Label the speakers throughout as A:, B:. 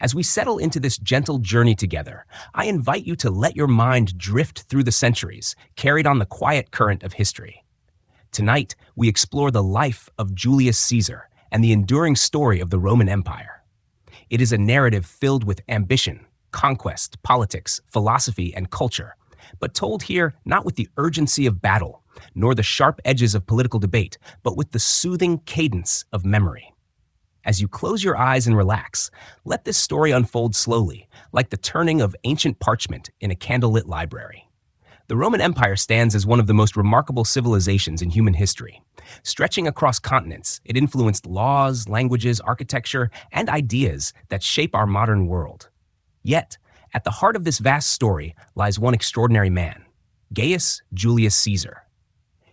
A: As we settle into this gentle journey together, I invite you to let your mind drift through the centuries, carried on the quiet current of history. Tonight, we explore the life of Julius Caesar and the enduring story of the Roman Empire. It is a narrative filled with ambition, conquest, politics, philosophy, and culture, but told here not with the urgency of battle, nor the sharp edges of political debate, but with the soothing cadence of memory. As you close your eyes and relax, let this story unfold slowly, like the turning of ancient parchment in a candlelit library. The Roman Empire stands as one of the most remarkable civilizations in human history. Stretching across continents, it influenced laws, languages, architecture, and ideas that shape our modern world. Yet, at the heart of this vast story lies one extraordinary man, Gaius Julius Caesar.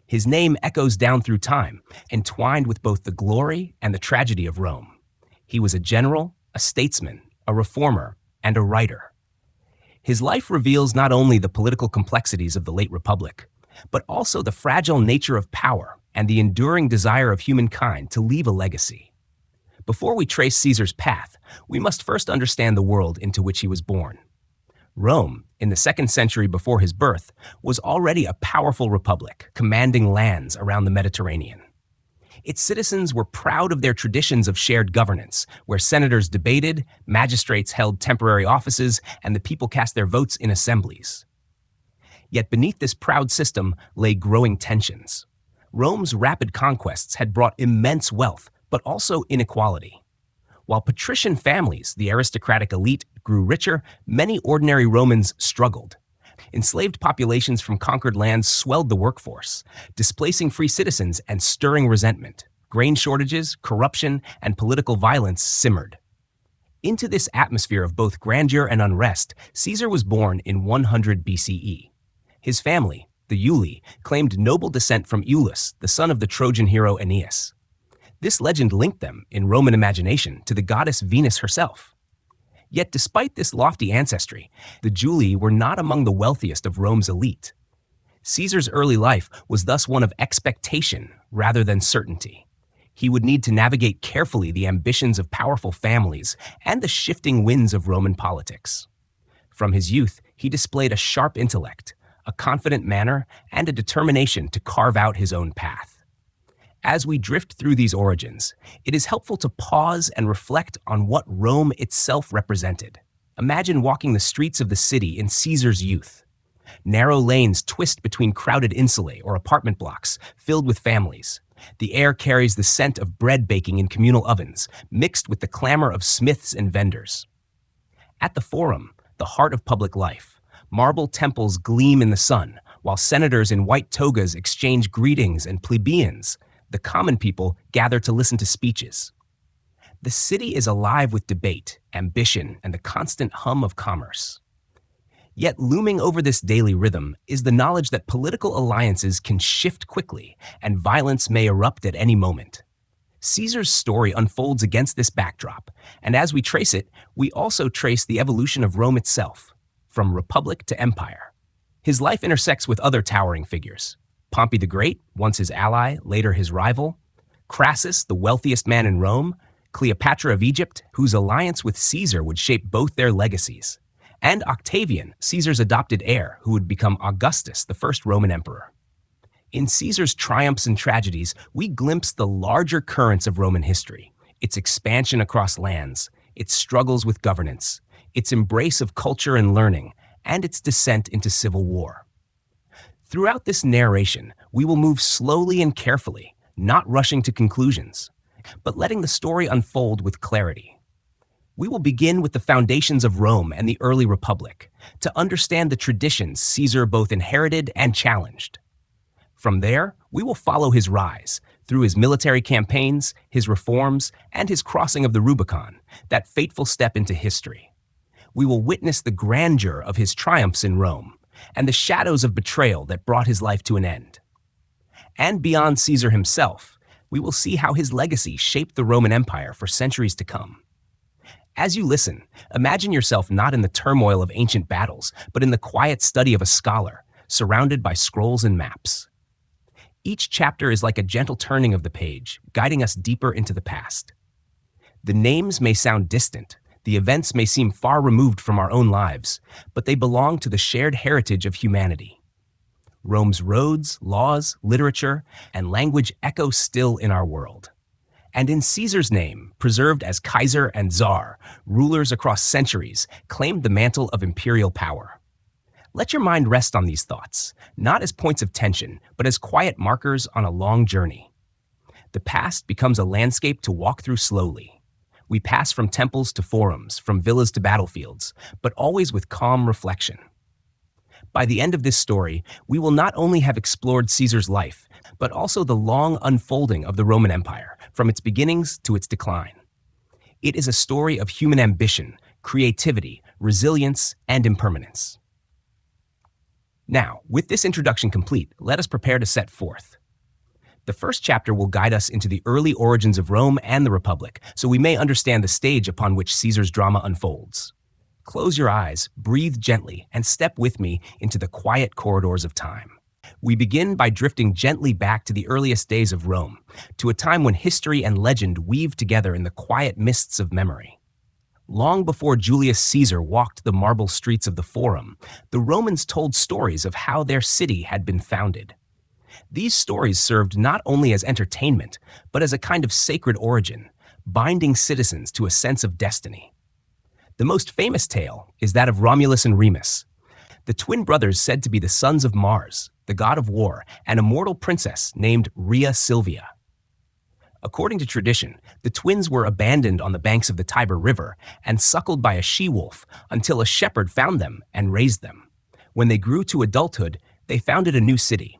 A: His name echoes down through time, entwined with both the glory and the tragedy of Rome. He was a general, a statesman, a reformer, and a writer. His life reveals not only the political complexities of the late Republic, but also the fragile nature of power and the enduring desire of humankind to leave a legacy. Before we trace Caesar's path, we must first understand the world into which he was born. Rome, in the 2nd century before his birth, was already a powerful republic, commanding lands around the Mediterranean. Its citizens were proud of their traditions of shared governance, where senators debated, magistrates held temporary offices, and the people cast their votes in assemblies. Yet beneath this proud system lay growing tensions. Rome's rapid conquests had brought immense wealth, but also inequality. While patrician families, the aristocratic elite, grew richer, many ordinary Romans struggled. Enslaved populations from conquered lands swelled the workforce, displacing free citizens and stirring resentment. Grain shortages, corruption, and political violence simmered. Into this atmosphere of both grandeur and unrest, Caesar was born in 100 BCE. His family, the Iuli, claimed noble descent from Iulus, the son of the Trojan hero Aeneas. This legend linked them, in Roman imagination, to the goddess Venus herself. Yet despite this lofty ancestry, the Iuli were not among the wealthiest of Rome's elite. Caesar's early life was thus one of expectation rather than certainty. He would need to navigate carefully the ambitions of powerful families and the shifting winds of Roman politics. From his youth, he displayed a sharp intellect, a confident manner, and a determination to carve out his own path. As we drift through these origins, it is helpful to pause and reflect on what Rome itself represented. Imagine walking the streets of the city in Caesar's youth. Narrow lanes twist between crowded insulae or apartment blocks filled with families. The air carries the scent of bread baking in communal ovens, mixed with the clamor of smiths and vendors. At the Forum, the heart of public life, marble temples gleam in the sun, while senators in white togas exchange greetings and plebeians. The common people gather to listen to speeches. The city is alive with debate, ambition, and the constant hum of commerce. Yet looming over this daily rhythm is the knowledge that political alliances can shift quickly and violence may erupt at any moment. Caesar's story unfolds against this backdrop, and as we trace it, we also trace the evolution of Rome itself, from republic to empire. His life intersects with other towering figures. Pompey the Great, once his ally, later his rival, Crassus, the wealthiest man in Rome, Cleopatra of Egypt, whose alliance with Caesar would shape both their legacies, and Octavian, Caesar's adopted heir, who would become Augustus, the first Roman emperor. In Caesar's triumphs and tragedies, we glimpse the larger currents of Roman history, its expansion across lands, its struggles with governance, its embrace of culture and learning, and its descent into civil war. Throughout this narration, we will move slowly and carefully, not rushing to conclusions, but letting the story unfold with clarity. We will begin with the foundations of Rome and the early republic, to understand the traditions Caesar both inherited and challenged. From there, we will follow his rise, through his military campaigns, his reforms, and his crossing of the Rubicon, that fateful step into history. We will witness the grandeur of his triumphs in Rome, and the shadows of betrayal that brought his life to an end. And beyond Caesar himself, we will see how his legacy shaped the Roman Empire for centuries to come. As you listen, imagine yourself not in the turmoil of ancient battles, but in the quiet study of a scholar, surrounded by scrolls and maps. Each chapter is like a gentle turning of the page, guiding us deeper into the past. The names may sound distant, The events may seem far removed from our own lives, but they belong to the shared heritage of humanity. Rome's roads, laws, literature, and language echo still in our world. And in Caesar's name, preserved as Kaiser and Tsar, rulers across centuries claimed the mantle of imperial power. Let your mind rest on these thoughts, not as points of tension, but as quiet markers on a long journey. The past becomes a landscape to walk through slowly. We pass from temples to forums, from villas to battlefields, but always with calm reflection. By the end of this story, we will not only have explored Caesar's life, but also the long unfolding of the Roman Empire, from its beginnings to its decline. It is a story of human ambition, creativity, resilience, and impermanence. Now, with this introduction complete, let us prepare to set forth. The first chapter will guide us into the early origins of Rome and the Republic, so we may understand the stage upon which Caesar's drama unfolds. Close your eyes, breathe gently, and step with me into the quiet corridors of time. We begin by drifting gently back to the earliest days of Rome, to a time when history and legend weave together in the quiet mists of memory. Long before Julius Caesar walked the marble streets of the Forum, the Romans told stories of how their city had been founded. These stories served not only as entertainment, but as a kind of sacred origin, binding citizens to a sense of destiny. The most famous tale is that of Romulus and Remus, the twin brothers said to be the sons of Mars, the god of war, and a mortal princess named Rhea Silvia. According to tradition, the twins were abandoned on the banks of the Tiber River and suckled by a she-wolf until a shepherd found them and raised them. When they grew to adulthood, they founded a new city.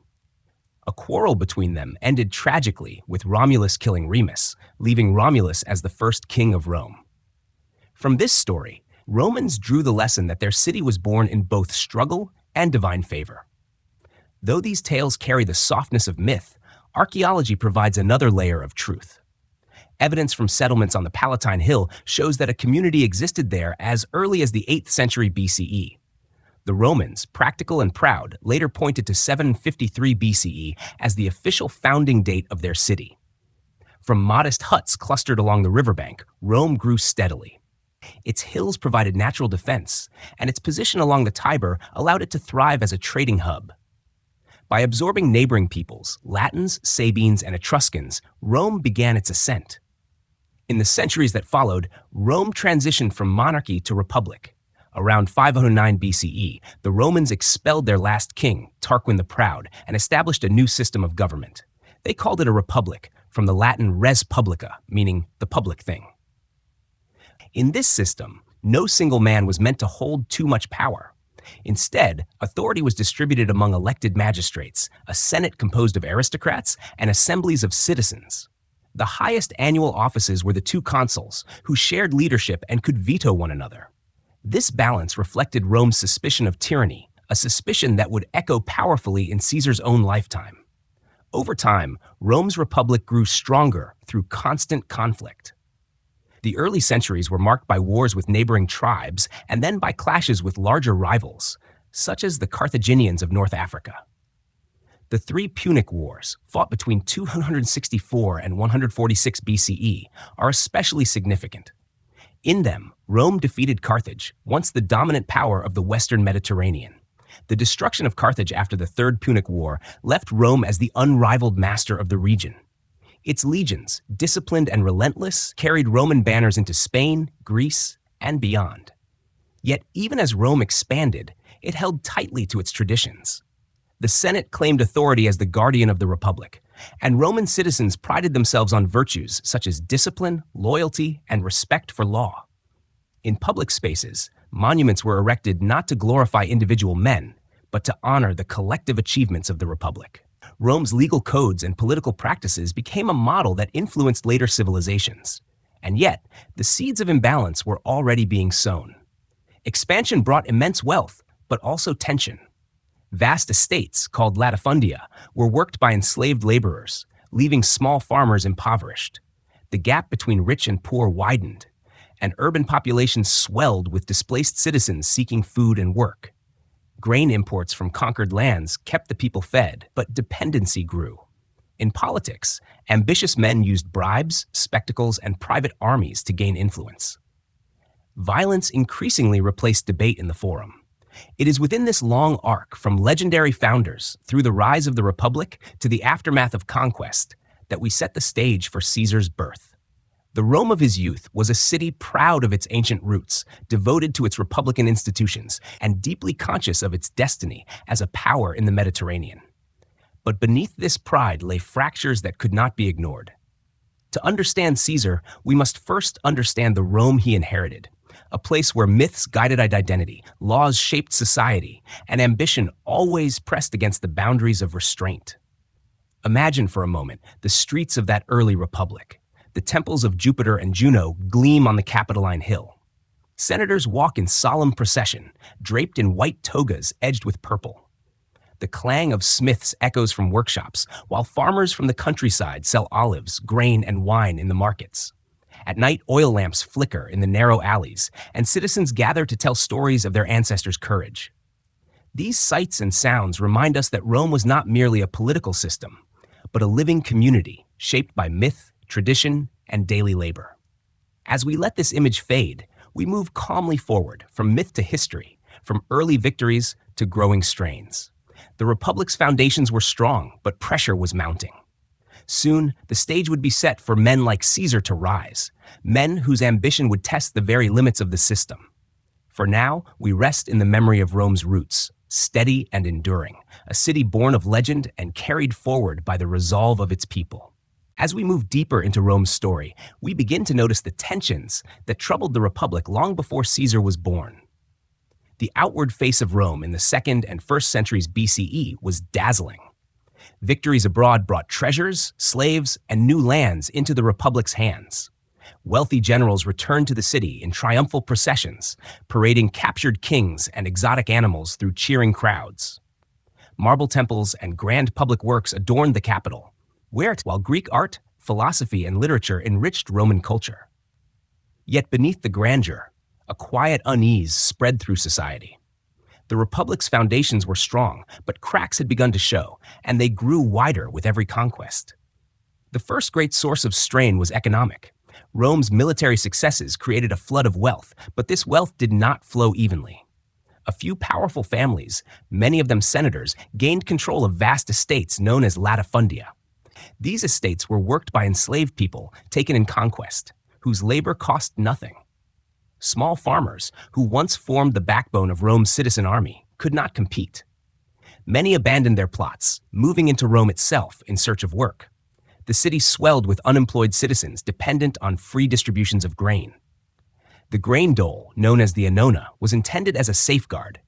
A: A quarrel between them ended tragically with Romulus killing Remus, leaving Romulus as the first king of Rome. From this story, Romans drew the lesson that their city was born in both struggle and divine favor. Though these tales carry the softness of myth, archaeology provides another layer of truth. Evidence from settlements on the Palatine Hill shows that a community existed there as early as the 8th century BCE. The Romans, practical and proud, later pointed to 753 BCE as the official founding date of their city. From modest huts clustered along the riverbank, Rome grew steadily. Its hills provided natural defense, and its position along the Tiber allowed it to thrive as a trading hub. By absorbing neighboring peoples, Latins, Sabines, and Etruscans, Rome began its ascent. In the centuries that followed, Rome transitioned from monarchy to republic. Around 509 BCE, the Romans expelled their last king, Tarquin the Proud, and established a new system of government. They called it a republic, from the Latin res publica, meaning the public thing. In this system, no single man was meant to hold too much power. Instead, authority was distributed among elected magistrates, a senate composed of aristocrats, and assemblies of citizens. The highest annual offices were the two consuls, who shared leadership and could veto one another. This balance reflected Rome's suspicion of tyranny, a suspicion that would echo powerfully in Caesar's own lifetime. Over time, Rome's republic grew stronger through constant conflict. The early centuries were marked by wars with neighboring tribes and then by clashes with larger rivals, such as the Carthaginians of North Africa. The three Punic Wars, fought between 264 and 146 BCE, are especially significant. In them, Rome defeated Carthage, once the dominant power of the Western Mediterranean. The destruction of Carthage after the Third Punic War left Rome as the unrivaled master of the region. Its legions, disciplined and relentless, carried Roman banners into Spain, Greece, and beyond. Yet even as Rome expanded, it held tightly to its traditions. The Senate claimed authority as the guardian of the Republic, and Roman citizens prided themselves on virtues such as discipline, loyalty, and respect for law. In public spaces, monuments were erected not to glorify individual men, but to honor the collective achievements of the Republic. Rome's legal codes and political practices became a model that influenced later civilizations. And yet, the seeds of imbalance were already being sown. Expansion brought immense wealth, but also tension. Vast estates, called latifundia, were worked by enslaved laborers, leaving small farmers impoverished. The gap between rich and poor widened, and urban populations swelled with displaced citizens seeking food and work. Grain imports from conquered lands kept the people fed, but dependency grew. In politics, ambitious men used bribes, spectacles, and private armies to gain influence. violence increasingly replaced debate in the forum. It is within this long arc, from legendary founders through the rise of the Republic to the aftermath of conquest, that we set the stage for Caesar's birth. The Rome of his youth was a city proud of its ancient roots, devoted to its republican institutions, and deeply conscious of its destiny as a power in the Mediterranean. But beneath this pride lay fractures that could not be ignored. To understand Caesar, we must first understand the Rome he inherited, a place where myths guided identity, laws shaped society, and ambition always pressed against the boundaries of restraint. Imagine for a moment the streets of that early republic. The temples of Jupiter and Juno gleam on the Capitoline Hill. Senators walk in solemn procession, draped in white togas edged with purple. The clang of smiths echoes from workshops, while farmers from the countryside sell olives, grain, and wine in the markets. At night, oil lamps flicker in the narrow alleys, and citizens gather to tell stories of their ancestors' courage. These sights and sounds remind us that Rome was not merely a political system, but a living community shaped by myth, tradition, and daily labor. As we let this image fade, we move calmly forward from myth to history, from early victories to growing strains. The Republic's foundations were strong, but pressure was mounting. Soon, the stage would be set for men like Caesar to rise, men whose ambition would test the very limits of the system. For now, we rest in the memory of Rome's roots, steady and enduring, a city born of legend and carried forward by the resolve of its people. As we move deeper into Rome's story, we begin to notice the tensions that troubled the Republic long before Caesar was born. The outward face of Rome in the 2nd and 1st centuries BCE was dazzling. Victories abroad brought treasures, slaves, and new lands into the Republic's hands. Wealthy generals returned to the city in triumphal processions, parading captured kings and exotic animals through cheering crowds. Marble temples and grand public works adorned the capital, while Greek art, philosophy, and literature enriched Roman culture. Yet beneath the grandeur, a quiet unease spread through society. The Republic's foundations were strong, but cracks had begun to show, and they grew wider with every conquest. The first great source of strain was economic. Rome's military successes created a flood of wealth, but this wealth did not flow evenly. A few powerful families, many of them senators, gained control of vast estates known as latifundia. These estates were worked by enslaved people taken in conquest, whose labor cost nothing. Small farmers, who once formed the backbone of Rome's citizen army, could not compete. Many abandoned their plots, moving into Rome itself in search of work. The city swelled with unemployed citizens dependent on free distributions of grain. The grain dole, known as the annona, was intended as a safeguard,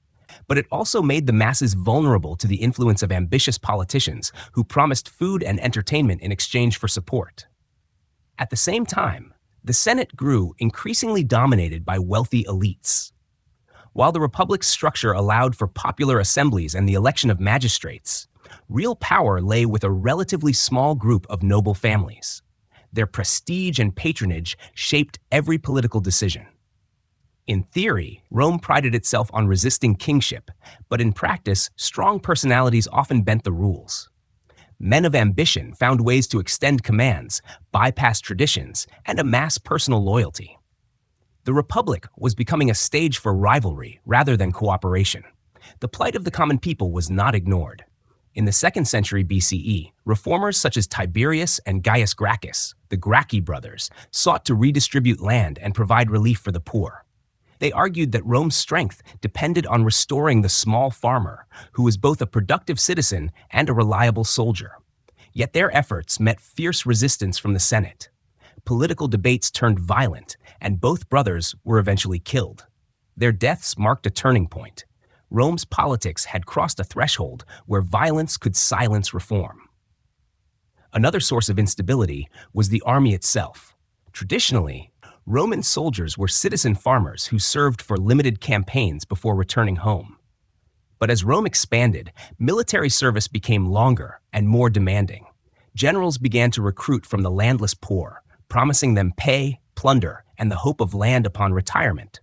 A: but it also made the masses vulnerable to the influence of ambitious politicians who promised food and entertainment in exchange for support. At the same time, the Senate grew increasingly dominated by wealthy elites. While the Republic's structure allowed for popular assemblies and the election of magistrates, real power lay with a relatively small group of noble families. Their prestige and patronage shaped every political decision. In theory, Rome prided itself on resisting kingship, but in practice, strong personalities often bent the rules. Men of ambition found ways to extend commands, bypass traditions, and amass personal loyalty. The Republic was becoming a stage for rivalry rather than cooperation. The plight of the common people was not ignored. In the 2nd century BCE, reformers such as Tiberius and Gaius Gracchus, the Gracchi brothers, sought to redistribute land and provide relief for the poor. They argued that Rome's strength depended on restoring the small farmer, who was both a productive citizen and a reliable soldier. Yet their efforts met fierce resistance from the Senate. Political debates turned violent, and both brothers were eventually killed. Their deaths marked a turning point. Rome's politics had crossed a threshold where violence could silence reform. Another source of instability was the army itself. Traditionally, Roman soldiers were citizen farmers who served for limited campaigns before returning home. But as Rome expanded, military service became longer and more demanding. Generals began to recruit from the landless poor, promising them pay, plunder, and the hope of land upon retirement.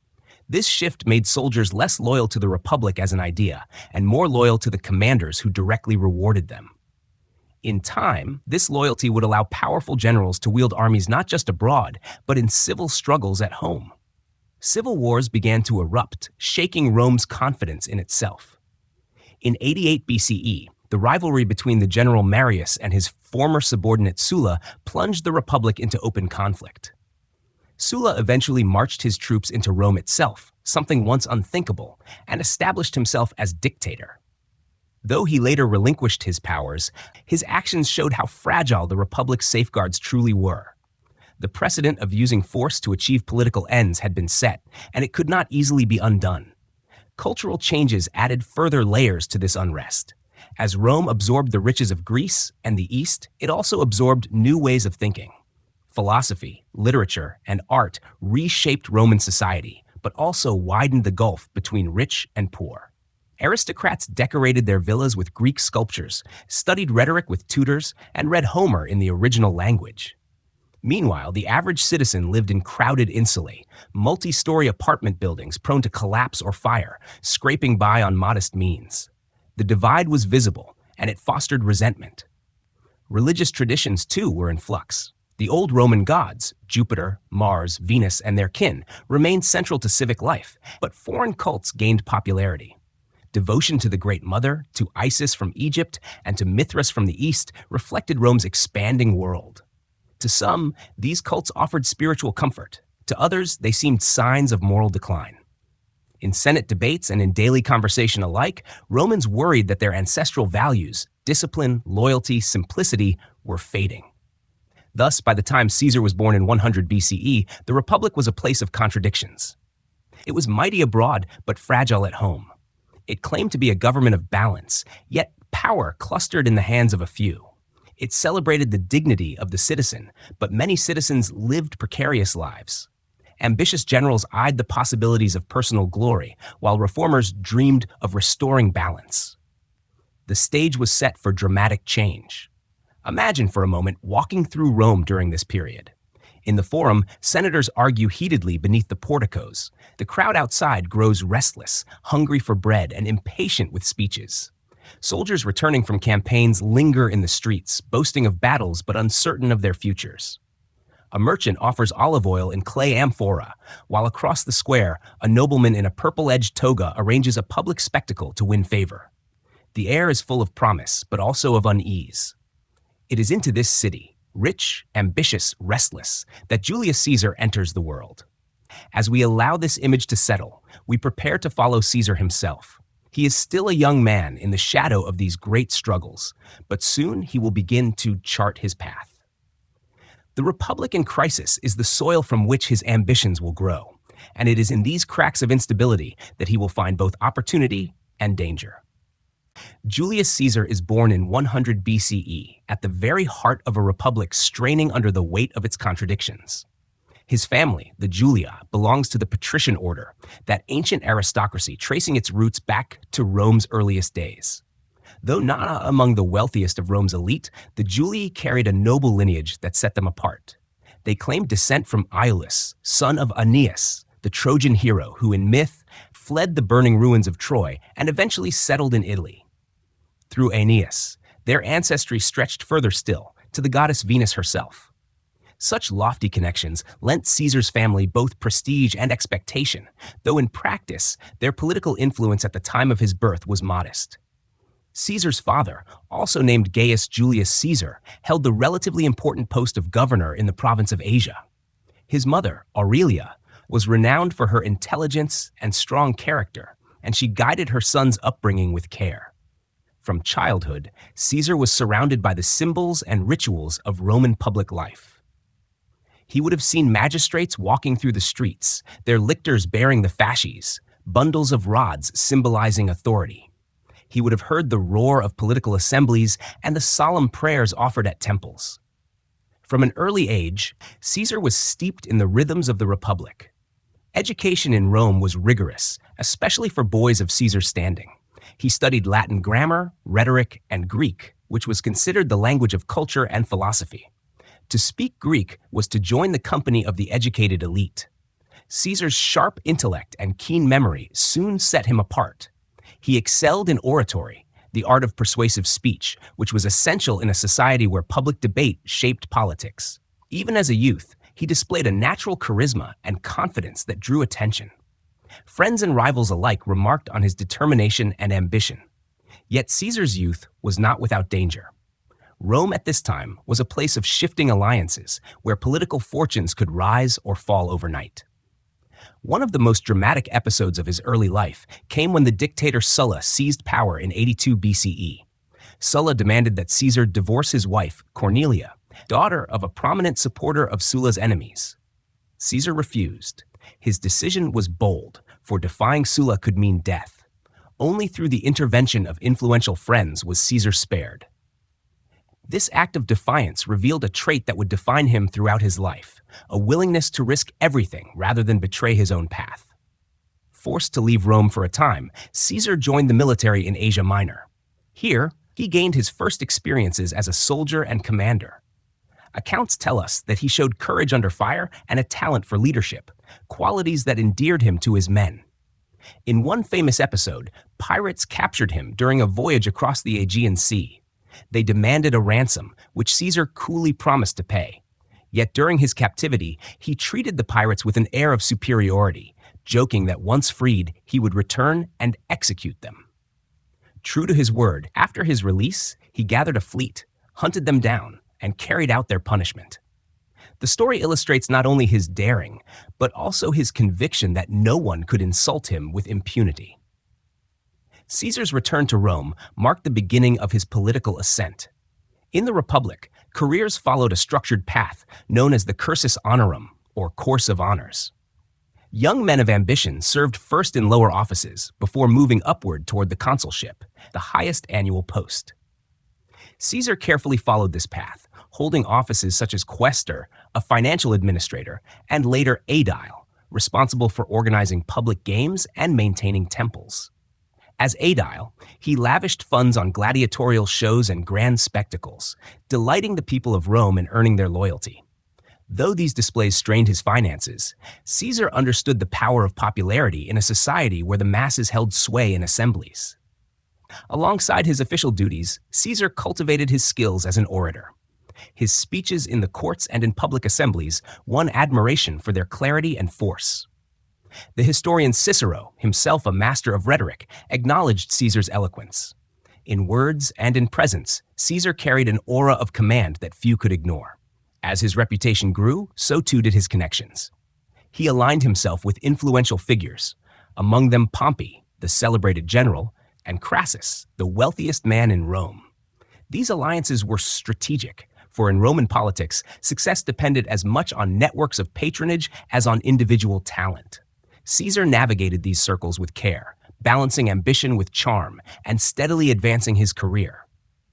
A: This shift made soldiers less loyal to the Republic as an idea and more loyal to the commanders who directly rewarded them. In time, this loyalty would allow powerful generals to wield armies not just abroad, but in civil struggles at home. Civil wars began to erupt, shaking Rome's confidence in itself. In 88 BCE, the rivalry between the general Marius and his former subordinate Sulla plunged the Republic into open conflict. Sulla eventually marched his troops into Rome itself, something once unthinkable, and established himself as dictator. Though he later relinquished his powers, his actions showed how fragile the Republic's safeguards truly were. The precedent of using force to achieve political ends had been set, and it could not easily be undone. Cultural changes added further layers to this unrest. As Rome absorbed the riches of Greece and the East, it also absorbed new ways of thinking. Philosophy, literature, and art reshaped Roman society, but also widened the gulf between rich and poor. Aristocrats decorated their villas with Greek sculptures, studied rhetoric with tutors, and read Homer in the original language. Meanwhile, the average citizen lived in crowded insulae, multi-story apartment buildings prone to collapse or fire, scraping by on modest means. The divide was visible, and it fostered resentment. Religious traditions, too, were in flux. The old Roman gods, Jupiter, Mars, Venus, and their kin, remained central to civic life, but foreign cults gained popularity. Devotion to the Great Mother, to Isis from Egypt, and to Mithras from the East reflected Rome's expanding world. To some, these cults offered spiritual comfort. To others, they seemed signs of moral decline. In Senate debates and in daily conversation alike, Romans worried that their ancestral values, discipline, loyalty, simplicity, were fading. Thus, by the time Caesar was born in 100 BCE, the Republic was a place of contradictions. It was mighty abroad, but fragile at home. It claimed to be a government of balance, yet power clustered in the hands of a few. It celebrated the dignity of the citizen, but many citizens lived precarious lives. Ambitious generals eyed the possibilities of personal glory, while reformers dreamed of restoring balance. The stage was set for dramatic change. Imagine for a moment walking through Rome during this period. In the Forum, senators argue heatedly beneath the porticos. The crowd outside grows restless, hungry for bread, and impatient with speeches. Soldiers returning from campaigns linger in the streets, boasting of battles but uncertain of their futures. A merchant offers olive oil in clay amphora, while across the square, a nobleman in a purple-edged toga arranges a public spectacle to win favor. The air is full of promise, but also of unease. It is into this city, rich, ambitious, restless, that Julius Caesar enters the world. As we allow this image to settle, we prepare to follow Caesar himself. He is still a young man in the shadow of these great struggles, but soon he will begin to chart his path. The Republican crisis is the soil from which his ambitions will grow, and it is in these cracks of instability that he will find both opportunity and danger. Julius Caesar is born in 100 BCE, at the very heart of a republic straining under the weight of its contradictions. His family, the Julia, belongs to the patrician order, that ancient aristocracy tracing its roots back to Rome's earliest days. Though not among the wealthiest of Rome's elite, the Julii carried a noble lineage that set them apart. They claimed descent from Iulus, son of Aeneas, the Trojan hero who in myth fled the burning ruins of Troy and eventually settled in Italy. Through Aeneas, their ancestry stretched further still, to the goddess Venus herself. Such lofty connections lent Caesar's family both prestige and expectation, though in practice, their political influence at the time of his birth was modest. Caesar's father, also named Gaius Julius Caesar, held the relatively important post of governor in the province of Asia. His mother, Aurelia, was renowned for her intelligence and strong character, and she guided her son's upbringing with care. From childhood, Caesar was surrounded by the symbols and rituals of Roman public life. He would have seen magistrates walking through the streets, their lictors bearing the fasces, bundles of rods symbolizing authority. He would have heard the roar of political assemblies and the solemn prayers offered at temples. From an early age, Caesar was steeped in the rhythms of the Republic. Education in Rome was rigorous, especially for boys of Caesar's standing. He studied Latin grammar, rhetoric, and Greek, which was considered the language of culture and philosophy. To speak Greek was to join the company of the educated elite. Caesar's sharp intellect and keen memory soon set him apart. He excelled in oratory, the art of persuasive speech, which was essential in a society where public debate shaped politics. Even as a youth, He displayed a natural charisma and confidence that drew attention. Friends and rivals alike remarked on his determination and ambition. Yet Caesar's youth was not without danger. Rome at this time was a place of shifting alliances where political fortunes could rise or fall overnight. One of the most dramatic episodes of his early life came when the dictator Sulla seized power in 82 BCE. Sulla demanded that Caesar divorce his wife, Cornelia, daughter of a prominent supporter of Sulla's enemies. Caesar refused. His decision was bold, for defying Sulla could mean death. Only through the intervention of influential friends was Caesar spared. This act of defiance revealed a trait that would define him throughout his life, a willingness to risk everything rather than betray his own path. Forced to leave Rome for a time, Caesar joined the military in Asia Minor. Here, he gained his first experiences as a soldier and commander. Accounts tell us that he showed courage under fire and a talent for leadership, qualities that endeared him to his men. In one famous episode, pirates captured him during a voyage across the Aegean Sea. They demanded a ransom, which Caesar coolly promised to pay. Yet during his captivity, he treated the pirates with an air of superiority, joking that once freed, he would return and execute them. True to his word, after his release, he gathered a fleet, hunted them down, and carried out their punishment. The story illustrates not only his daring, but also his conviction that no one could insult him with impunity. Caesar's return to Rome marked the beginning of his political ascent. In the Republic, careers followed a structured path known as the cursus honorum, or course of honors. Young men of ambition served first in lower offices before moving upward toward the consulship, the highest annual post. Caesar carefully followed this path, holding offices such as quaestor, a financial administrator, and later aedile, responsible for organizing public games and maintaining temples. As aedile, he lavished funds on gladiatorial shows and grand spectacles, delighting the people of Rome and earning their loyalty. Though these displays strained his finances, Caesar understood the power of popularity in a society where the masses held sway in assemblies. Alongside his official duties, Caesar cultivated his skills as an orator. His speeches in the courts and in public assemblies won admiration for their clarity and force. The historian Cicero, himself a master of rhetoric, acknowledged Caesar's eloquence. In words and in presence, Caesar carried an aura of command that few could ignore. As his reputation grew, so too did his connections. He aligned himself with influential figures, among them Pompey, the celebrated general, and Crassus, the wealthiest man in Rome. These alliances were strategic, for in Roman politics, success depended as much on networks of patronage as on individual talent. Caesar navigated these circles with care, balancing ambition with charm and steadily advancing his career.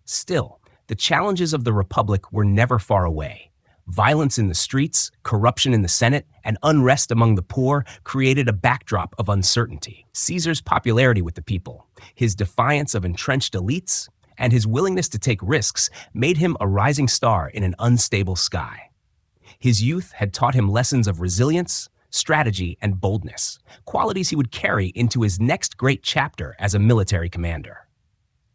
A: Still, the challenges of the Republic were never far away. Violence in the streets, corruption in the Senate, and unrest among the poor created a backdrop of uncertainty. Caesar's popularity with the people, his defiance of entrenched elites, and his willingness to take risks made him a rising star in an unstable sky. His youth had taught him lessons of resilience, strategy, and boldness, qualities he would carry into his next great chapter as a military commander.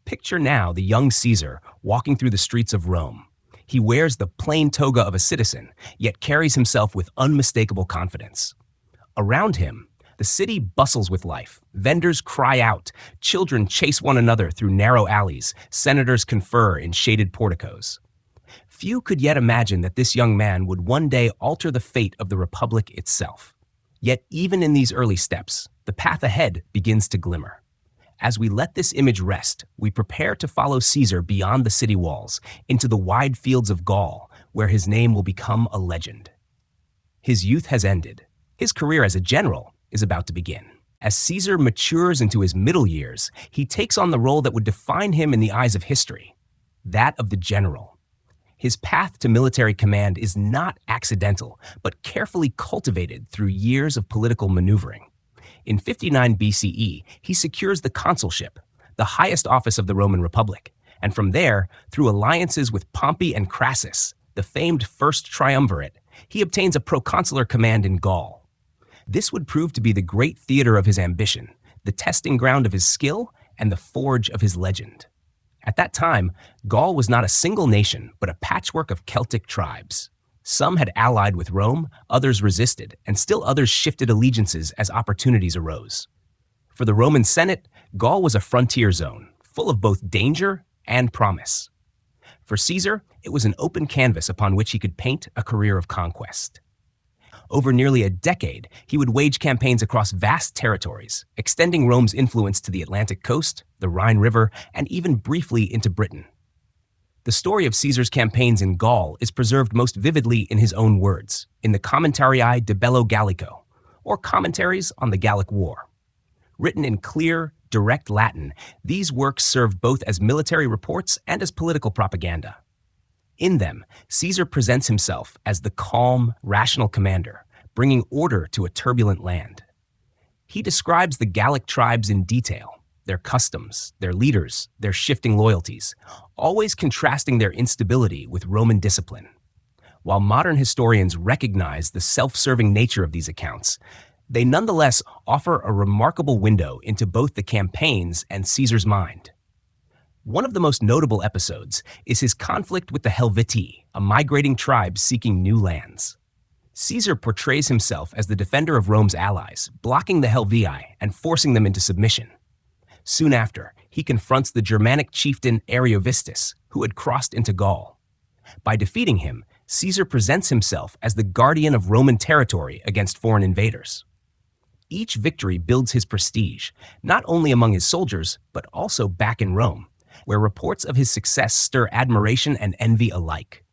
A: Picture now the young Caesar walking through the streets of Rome. He wears the plain toga of a citizen, yet carries himself with unmistakable confidence. Around him, the city bustles with life. Vendors cry out, children chase one another through narrow alleys, senators confer in shaded porticos. Few could yet imagine that this young man would one day alter the fate of the Republic itself. Yet even in these early steps, the path ahead begins to glimmer. As we let this image rest, we prepare to follow Caesar beyond the city walls, into the wide fields of Gaul, where his name will become a legend. His youth has ended. His career as a general is about to begin. As Caesar matures into his middle years, he takes on the role that would define him in the eyes of history, that of the general. His path to military command is not accidental, but carefully cultivated through years of political maneuvering. In 59 BCE, he secures the consulship, the highest office of the Roman Republic, and from there, through alliances with Pompey and Crassus, the famed First Triumvirate, he obtains a proconsular command in Gaul. This would prove to be the great theater of his ambition, the testing ground of his skill, and the forge of his legend. At that time, Gaul was not a single nation, but a patchwork of Celtic tribes. Some had allied with Rome, others resisted, and still others shifted allegiances as opportunities arose. For the Roman Senate, Gaul was a frontier zone, full of both danger and promise. For Caesar, it was an open canvas upon which he could paint a career of conquest. Over nearly a decade, he would wage campaigns across vast territories, extending Rome's influence to the Atlantic coast, the Rhine River, and even briefly into Britain. The story of Caesar's campaigns in Gaul is preserved most vividly in his own words, in the Commentarii de Bello Gallico, or Commentaries on the Gallic War. Written in clear, direct Latin, these works serve both as military reports and as political propaganda. In them, Caesar presents himself as the calm, rational commander, bringing order to a turbulent land. He describes the Gallic tribes in detail, their customs, their leaders, their shifting loyalties, always contrasting their instability with Roman discipline. While modern historians recognize the self-serving nature of these accounts, they nonetheless offer a remarkable window into both the campaigns and Caesar's mind. One of the most notable episodes is his conflict with the Helvetii, a migrating tribe seeking new lands. Caesar portrays himself as the defender of Rome's allies, blocking the Helvetii and forcing them into submission. Soon after, he confronts the Germanic chieftain Ariovistus, who had crossed into Gaul. By defeating him, Caesar presents himself as the guardian of Roman territory against foreign invaders. Each victory builds his prestige, not only among his soldiers, but also back in Rome, where reports of his success stir admiration and envy alike.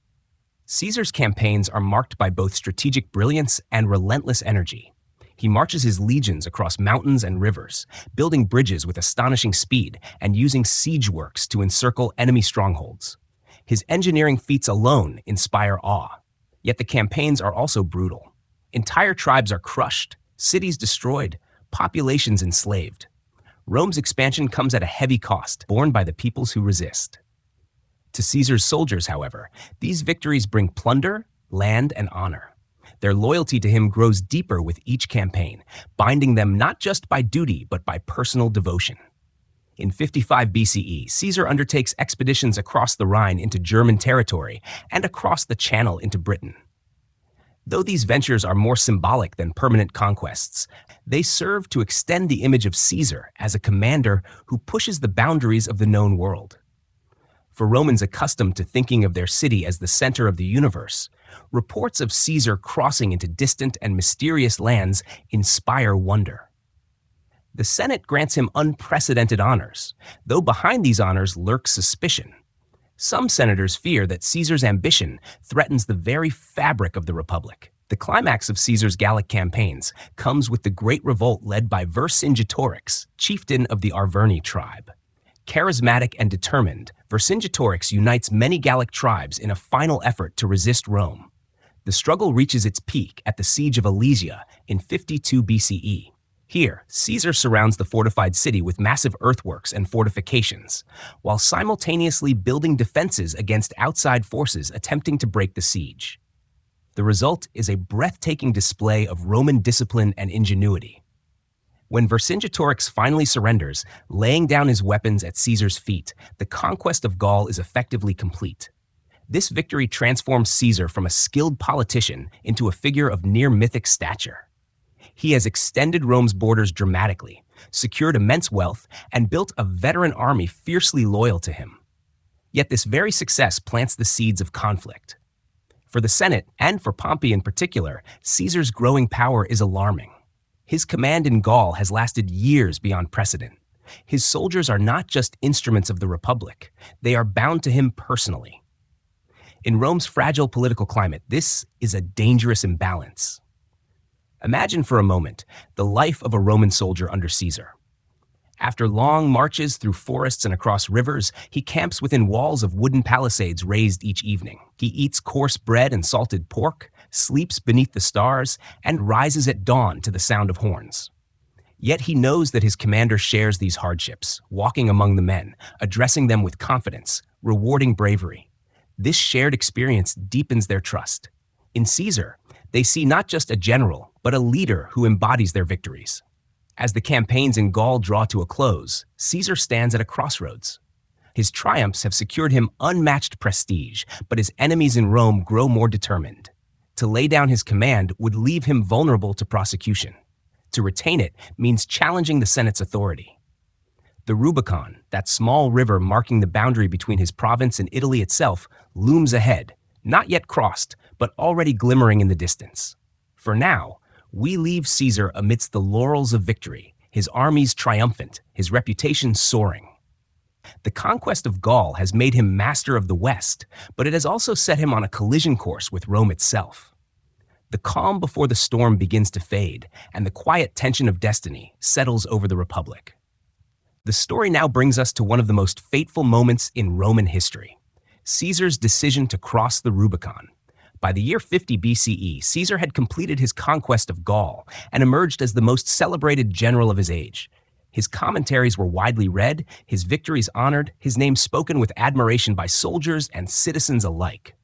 A: Caesar's campaigns are marked by both strategic brilliance and relentless energy. He marches his legions across mountains and rivers, building bridges with astonishing speed and using siege works to encircle enemy strongholds. His engineering feats alone inspire awe. Yet the campaigns are also brutal. Entire tribes are crushed, cities destroyed, populations enslaved. Rome's expansion comes at a heavy cost, borne by the peoples who resist. To Caesar's soldiers, however, these victories bring plunder, land, and honor. Their loyalty to him grows deeper with each campaign, binding them not just by duty, but by personal devotion. In 55 BCE, Caesar undertakes expeditions across the Rhine into German territory and across the Channel into Britain. Though these ventures are more symbolic than permanent conquests, they serve to extend the image of Caesar as a commander who pushes the boundaries of the known world. For Romans accustomed to thinking of their city as the center of the universe, reports of Caesar crossing into distant and mysterious lands inspire wonder. The Senate grants him unprecedented honors, though behind these honors lurks suspicion. Some senators fear that Caesar's ambition threatens the very fabric of the Republic. The climax of Caesar's Gallic campaigns comes with the great revolt led by Vercingetorix, chieftain of the Arverni tribe. Charismatic and determined, Vercingetorix unites many Gallic tribes in a final effort to resist Rome. The struggle reaches its peak at the Siege of Alesia in 52 BCE. Here, Caesar surrounds the fortified city with massive earthworks and fortifications, while simultaneously building defenses against outside forces attempting to break the siege. The result is a breathtaking display of Roman discipline and ingenuity. When Vercingetorix finally surrenders, laying down his weapons at Caesar's feet, the conquest of Gaul is effectively complete. This victory transforms Caesar from a skilled politician into a figure of near-mythic stature. He has extended Rome's borders dramatically, secured immense wealth, and built a veteran army fiercely loyal to him. Yet this very success plants the seeds of conflict. For the Senate, and for Pompey in particular, Caesar's growing power is alarming. His command in Gaul has lasted years beyond precedent. His soldiers are not just instruments of the Republic, they are bound to him personally. In Rome's fragile political climate, this is a dangerous imbalance. Imagine for a moment the life of a Roman soldier under Caesar. After long marches through forests and across rivers, he camps within walls of wooden palisades raised each evening. He eats coarse bread and salted pork, sleeps beneath the stars, and rises at dawn to the sound of horns. Yet he knows that his commander shares these hardships, walking among the men, addressing them with confidence, rewarding bravery. This shared experience deepens their trust. In Caesar, they see not just a general, but a leader who embodies their victories. As the campaigns in Gaul draw to a close, Caesar stands at a crossroads. His triumphs have secured him unmatched prestige, but his enemies in Rome grow more determined. To lay down his command would leave him vulnerable to prosecution. To retain it means challenging the Senate's authority. The Rubicon, that small river marking the boundary between his province and Italy itself, looms ahead, not yet crossed, but already glimmering in the distance. For now, we leave Caesar amidst the laurels of victory, his armies triumphant, his reputation soaring. The conquest of Gaul has made him master of the West, but it has also set him on a collision course with Rome itself. The calm before the storm begins to fade, and the quiet tension of destiny settles over the Republic. The story now brings us to one of the most fateful moments in Roman history: Caesar's decision to cross the Rubicon. By the year 50 BCE, Caesar had completed his conquest of Gaul and emerged as the most celebrated general of his age. His commentaries were widely read, his victories honored, his name spoken with admiration by soldiers and citizens alike.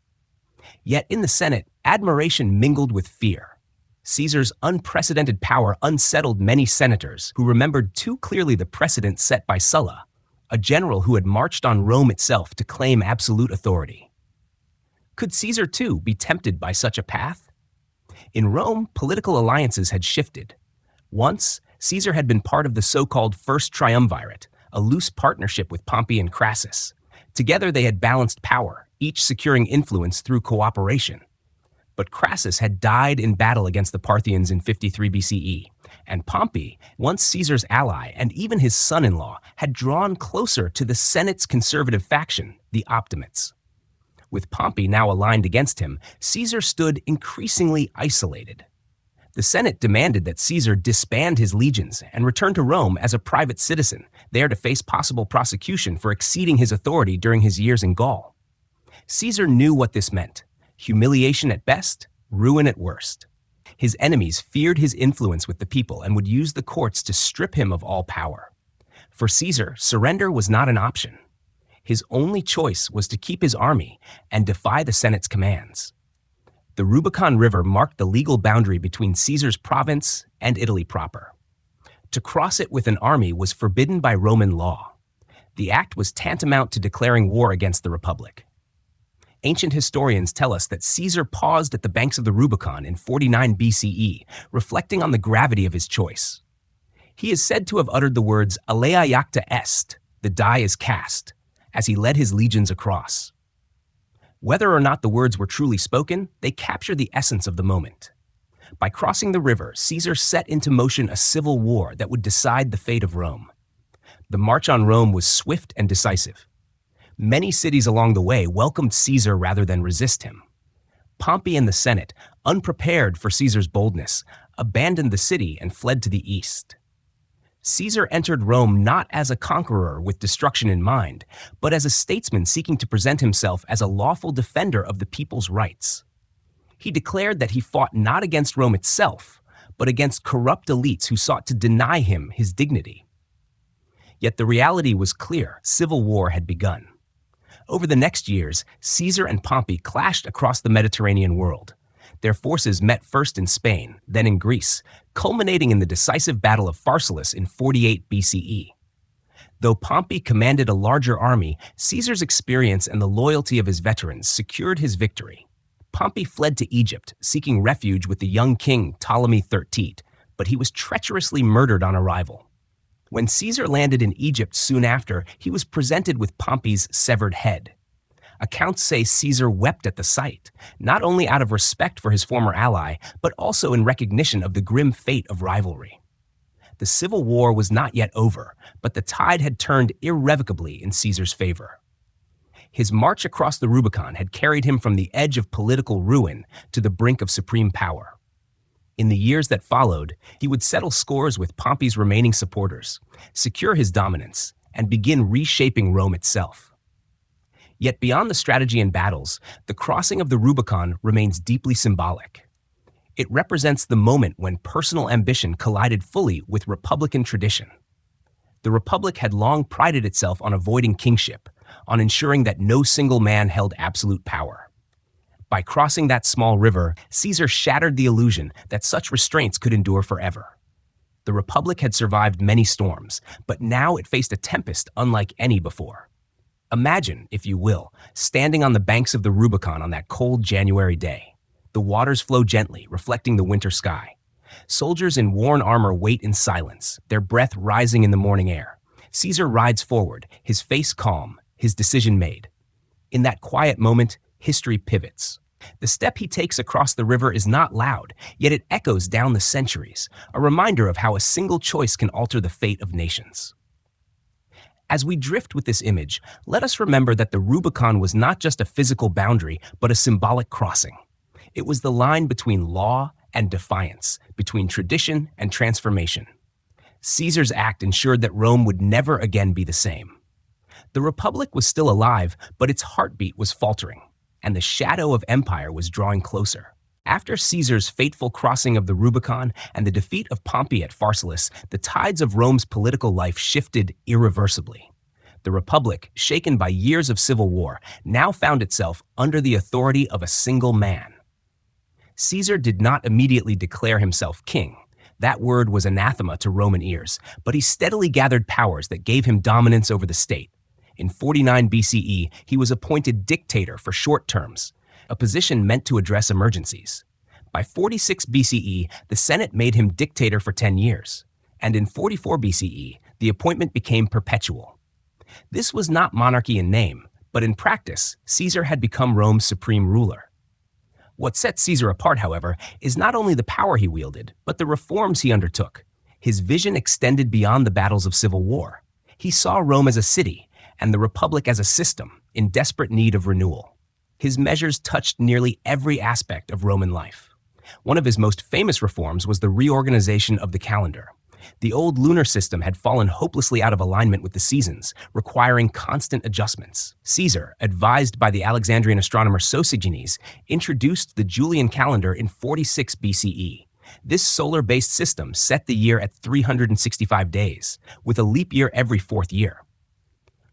A: Yet in the Senate, admiration mingled with fear. Caesar's unprecedented power unsettled many senators who remembered too clearly the precedent set by Sulla, a general who had marched on Rome itself to claim absolute authority. Could Caesar, too, be tempted by such a path? In Rome, political alliances had shifted. Once, Caesar had been part of the so-called First Triumvirate, a loose partnership with Pompey and Crassus. Together they had balanced power, each securing influence through cooperation. But Crassus had died in battle against the Parthians in 53 BCE, and Pompey, once Caesar's ally and even his son-in-law, had drawn closer to the Senate's conservative faction, the Optimates. With Pompey now aligned against him, Caesar stood increasingly isolated. The Senate demanded that Caesar disband his legions and return to Rome as a private citizen, there to face possible prosecution for exceeding his authority during his years in Gaul. Caesar knew what this meant: humiliation at best, ruin at worst. His enemies feared his influence with the people and would use the courts to strip him of all power. For Caesar, surrender was not an option. His only choice was to keep his army and defy the Senate's commands. The Rubicon River marked the legal boundary between Caesar's province and Italy proper. To cross it with an army was forbidden by Roman law. The act was tantamount to declaring war against the Republic. Ancient historians tell us that Caesar paused at the banks of the Rubicon in 49 BCE, reflecting on the gravity of his choice. He is said to have uttered the words "Alea iacta est," the die is cast, as he led his legions across. Whether or not the words were truly spoken, they capture the essence of the moment. By crossing the river, Caesar set into motion a civil war that would decide the fate of Rome. The march on Rome was swift and decisive. Many cities along the way welcomed Caesar rather than resist him. Pompey and the Senate, unprepared for Caesar's boldness, abandoned the city and fled to the east. Caesar entered Rome not as a conqueror with destruction in mind, but as a statesman seeking to present himself as a lawful defender of the people's rights. He declared that he fought not against Rome itself, but against corrupt elites who sought to deny him his dignity. Yet the reality was clear: civil war had begun. Over the next years, Caesar and Pompey clashed across the Mediterranean world. Their forces met first in Spain, then in Greece, culminating in the decisive Battle of Pharsalus in 48 BCE. Though Pompey commanded a larger army, Caesar's experience and the loyalty of his veterans secured his victory. Pompey fled to Egypt, seeking refuge with the young king Ptolemy XIII, but he was treacherously murdered on arrival. When Caesar landed in Egypt soon after, he was presented with Pompey's severed head. Accounts say Caesar wept at the sight, not only out of respect for his former ally, but also in recognition of the grim fate of rivalry. The civil war was not yet over, but the tide had turned irrevocably in Caesar's favor. His march across the Rubicon had carried him from the edge of political ruin to the brink of supreme power. In the years that followed, he would settle scores with Pompey's remaining supporters, secure his dominance, and begin reshaping Rome itself. Yet beyond the strategy and battles, the crossing of the Rubicon remains deeply symbolic. It represents the moment when personal ambition collided fully with republican tradition. The Republic had long prided itself on avoiding kingship, on ensuring that no single man held absolute power. By crossing that small river, Caesar shattered the illusion that such restraints could endure forever. The Republic had survived many storms, but now it faced a tempest unlike any before. Imagine, if you will, standing on the banks of the Rubicon on that cold January day. The waters flow gently, reflecting the winter sky. Soldiers in worn armor wait in silence, their breath rising in the morning air. Caesar rides forward, his face calm, his decision made. In that quiet moment, history pivots. The step he takes across the river is not loud, yet it echoes down the centuries, a reminder of how a single choice can alter the fate of nations. As we drift with this image, let us remember that the Rubicon was not just a physical boundary, but a symbolic crossing. It was the line between law and defiance, between tradition and transformation. Caesar's act ensured that Rome would never again be the same. The Republic was still alive, but its heartbeat was faltering, and the shadow of empire was drawing closer. After Caesar's fateful crossing of the Rubicon and the defeat of Pompey at Pharsalus, the tides of Rome's political life shifted irreversibly. The Republic, shaken by years of civil war, now found itself under the authority of a single man. Caesar did not immediately declare himself king. That word was anathema to Roman ears, but he steadily gathered powers that gave him dominance over the state. In 49 BCE, he was appointed dictator for short terms, a position meant to address emergencies. By 46 BCE, the Senate made him dictator for 10 years, and in 44 BCE, the appointment became perpetual. This was not monarchy in name, but in practice, Caesar had become Rome's supreme ruler. What set Caesar apart, however, is not only the power he wielded, but the reforms he undertook. His vision extended beyond the battles of civil war. He saw Rome as a city, and the Republic as a system, in desperate need of renewal. His measures touched nearly every aspect of Roman life. One of his most famous reforms was the reorganization of the calendar. The old lunar system had fallen hopelessly out of alignment with the seasons, requiring constant adjustments. Caesar, advised by the Alexandrian astronomer Sosigenes, introduced the Julian calendar in 46 BCE. This solar-based system set the year at 365 days, with a leap year every fourth year.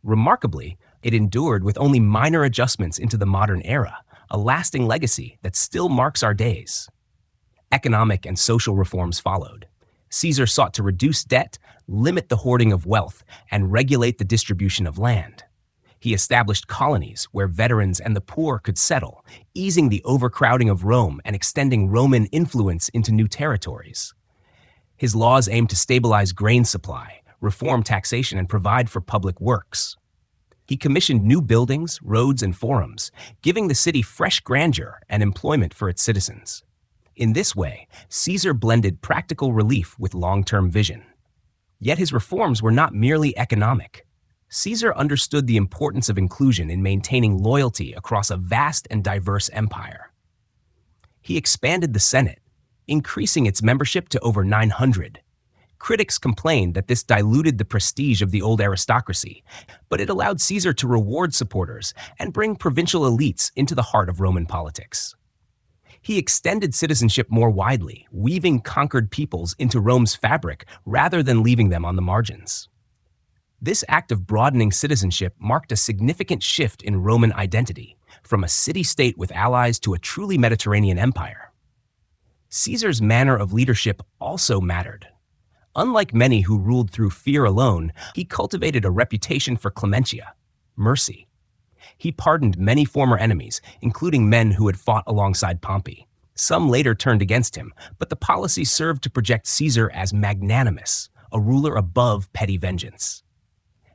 A: Remarkably, it endured with only minor adjustments into the modern era, a lasting legacy that still marks our days. Economic and social reforms followed. Caesar sought to reduce debt, limit the hoarding of wealth, and regulate the distribution of land. He established colonies where veterans and the poor could settle, easing the overcrowding of Rome and extending Roman influence into new territories. His laws aimed to stabilize grain supply, reform taxation, and provide for public works. He commissioned new buildings, roads, and forums, giving the city fresh grandeur and employment for its citizens. In this way, Caesar blended practical relief with long-term vision. Yet his reforms were not merely economic. Caesar understood the importance of inclusion in maintaining loyalty across a vast and diverse empire. He expanded the Senate, increasing its membership to over 900. Critics complained that this diluted the prestige of the old aristocracy, but it allowed Caesar to reward supporters and bring provincial elites into the heart of Roman politics. He extended citizenship more widely, weaving conquered peoples into Rome's fabric rather than leaving them on the margins. This act of broadening citizenship marked a significant shift in Roman identity, from a city-state with allies to a truly Mediterranean empire. Caesar's manner of leadership also mattered. Unlike many who ruled through fear alone, he cultivated a reputation for clementia, mercy. He pardoned many former enemies, including men who had fought alongside Pompey. Some later turned against him, but the policy served to project Caesar as magnanimous, a ruler above petty vengeance.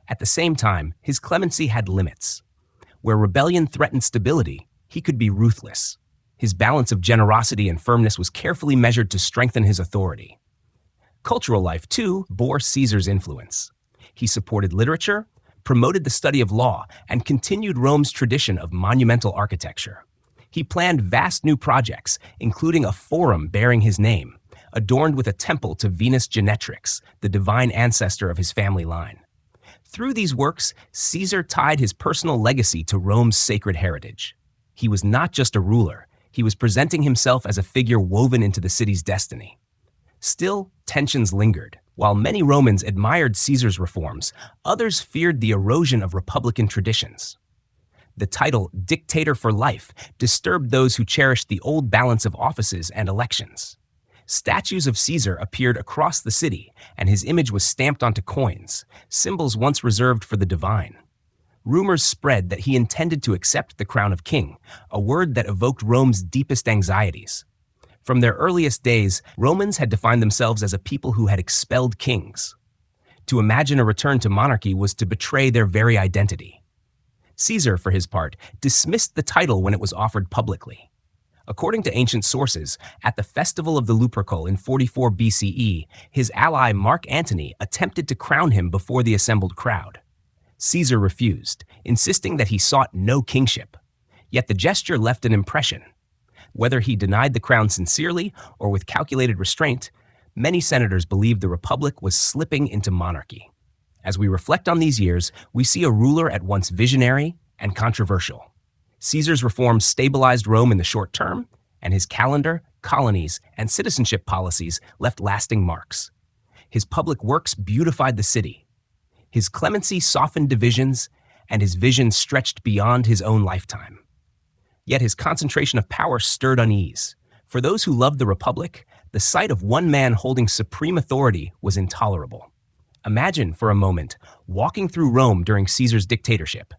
A: At the same time, his clemency had limits. Where rebellion threatened stability, he could be ruthless. His balance of generosity and firmness was carefully measured to strengthen his authority. Cultural life, too, bore Caesar's influence. He supported literature, promoted the study of law, and continued Rome's tradition of monumental architecture. He planned vast new projects, including a forum bearing his name, adorned with a temple to Venus Genetrix, the divine ancestor of his family line. Through these works, Caesar tied his personal legacy to Rome's sacred heritage. He was not just a ruler, he was presenting himself as a figure woven into the city's destiny. Still, tensions lingered. While many Romans admired Caesar's reforms, others feared the erosion of republican traditions. The title Dictator for Life disturbed those who cherished the old balance of offices and elections. Statues of Caesar appeared across the city, and his image was stamped onto coins, symbols once reserved for the divine. Rumors spread that he intended to accept the crown of king, a word that evoked Rome's deepest anxieties. From their earliest days, Romans had defined themselves as a people who had expelled kings. To imagine a return to monarchy was to betray their very identity. Caesar, for his part, dismissed the title when it was offered publicly. According to ancient sources, at the festival of the Lupercal in 44 BCE, his ally Mark Antony attempted to crown him before the assembled crowd. Caesar refused, insisting that he sought no kingship. Yet the gesture left an impression. Whether he denied the crown sincerely or with calculated restraint, many senators believed the Republic was slipping into monarchy. As we reflect on these years, we see a ruler at once visionary and controversial. Caesar's reforms stabilized Rome in the short term, and his calendar, colonies, and citizenship policies left lasting marks. His public works beautified the city. His clemency softened divisions, and his vision stretched beyond his own lifetime. Yet his concentration of power stirred unease. For those who loved the Republic, the sight of one man holding supreme authority was intolerable. Imagine, for a moment, walking through Rome during Caesar's dictatorship.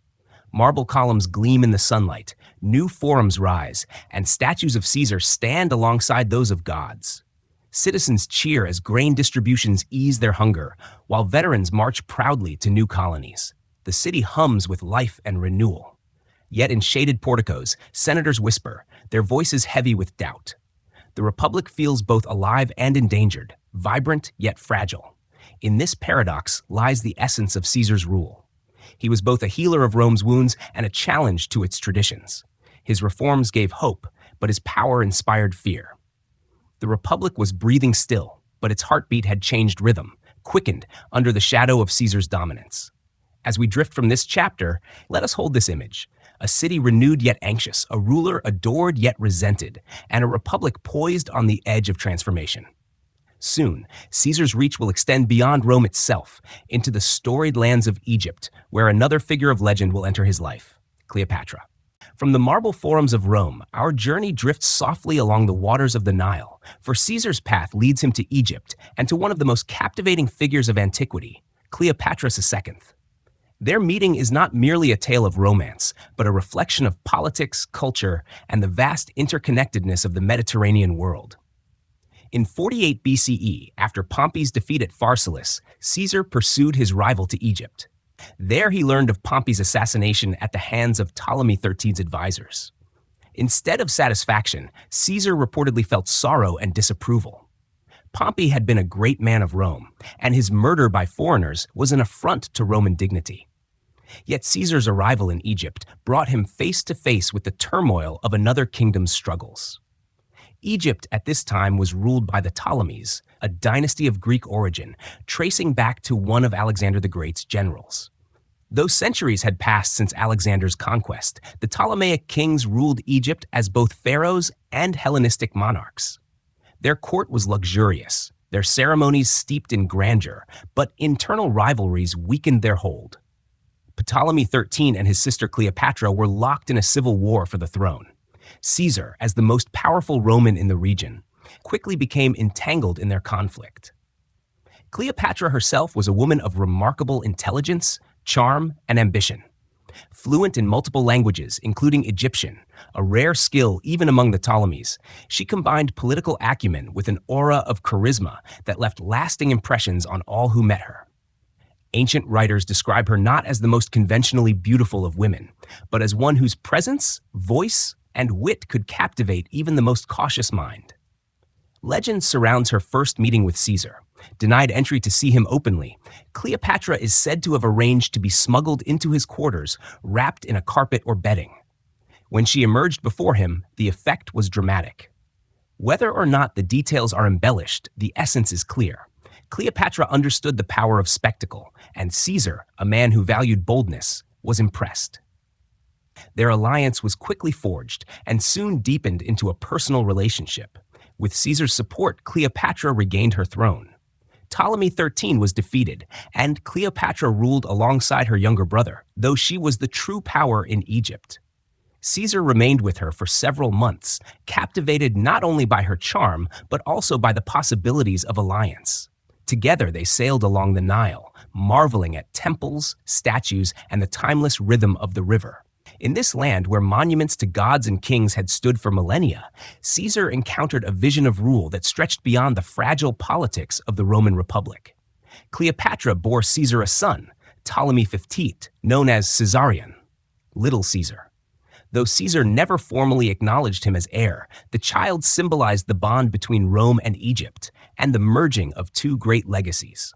A: Marble columns gleam in the sunlight, new forums rise, and statues of Caesar stand alongside those of gods. Citizens cheer as grain distributions ease their hunger, while veterans march proudly to new colonies. The city hums with life and renewal. Yet in shaded porticos, senators whisper, their voices heavy with doubt. The Republic feels both alive and endangered, vibrant yet fragile. In this paradox lies the essence of Caesar's rule. He was both a healer of Rome's wounds and a challenge to its traditions. His reforms gave hope, but his power inspired fear. The Republic was breathing still, but its heartbeat had changed rhythm, quickened under the shadow of Caesar's dominance. As we drift from this chapter, let us hold this image: a city renewed yet anxious, a ruler adored yet resented, and a republic poised on the edge of transformation. Soon, Caesar's reach will extend beyond Rome itself, into the storied lands of Egypt, where another figure of legend will enter his life: Cleopatra. From the marble forums of Rome, our journey drifts softly along the waters of the Nile, for Caesar's path leads him to Egypt and to one of the most captivating figures of antiquity, Cleopatra II. Their meeting is not merely a tale of romance, but a reflection of politics, culture, and the vast interconnectedness of the Mediterranean world. In 48 BCE, after Pompey's defeat at Pharsalus, Caesar pursued his rival to Egypt. There he learned of Pompey's assassination at the hands of Ptolemy XIII's advisors. Instead of satisfaction, Caesar reportedly felt sorrow and disapproval. Pompey had been a great man of Rome, and his murder by foreigners was an affront to Roman dignity. Yet Caesar's arrival in Egypt brought him face to face with the turmoil of another kingdom's struggles. Egypt at this time was ruled by the Ptolemies, a dynasty of Greek origin, tracing back to one of Alexander the Great's generals. Though centuries had passed since Alexander's conquest, the Ptolemaic kings ruled Egypt as both pharaohs and Hellenistic monarchs. Their court was luxurious, their ceremonies steeped in grandeur, but internal rivalries weakened their hold. Ptolemy XIII and his sister Cleopatra were locked in a civil war for the throne. Caesar, as the most powerful Roman in the region, quickly became entangled in their conflict. Cleopatra herself was a woman of remarkable intelligence, charm, and ambition. Fluent in multiple languages, including Egyptian, a rare skill even among the Ptolemies, she combined political acumen with an aura of charisma that left lasting impressions on all who met her. Ancient writers describe her not as the most conventionally beautiful of women, but as one whose presence, voice, and wit could captivate even the most cautious mind. Legend surrounds her first meeting with Caesar. Denied entry to see him openly, Cleopatra is said to have arranged to be smuggled into his quarters, wrapped in a carpet or bedding. When she emerged before him, the effect was dramatic. Whether or not the details are embellished, the essence is clear. Cleopatra understood the power of spectacle, and Caesar, a man who valued boldness, was impressed. Their alliance was quickly forged and soon deepened into a personal relationship. With Caesar's support, Cleopatra regained her throne. Ptolemy XIII was defeated, and Cleopatra ruled alongside her younger brother, though she was the true power in Egypt. Caesar remained with her for several months, captivated not only by her charm, but also by the possibilities of alliance. Together they sailed along the Nile, marveling at temples, statues, and the timeless rhythm of the river. In this land, where monuments to gods and kings had stood for millennia, Caesar encountered a vision of rule that stretched beyond the fragile politics of the Roman Republic. Cleopatra bore Caesar a son, Ptolemy XV, known as Caesarion, Little Caesar. Though Caesar never formally acknowledged him as heir, the child symbolized the bond between Rome and Egypt and the merging of two great legacies.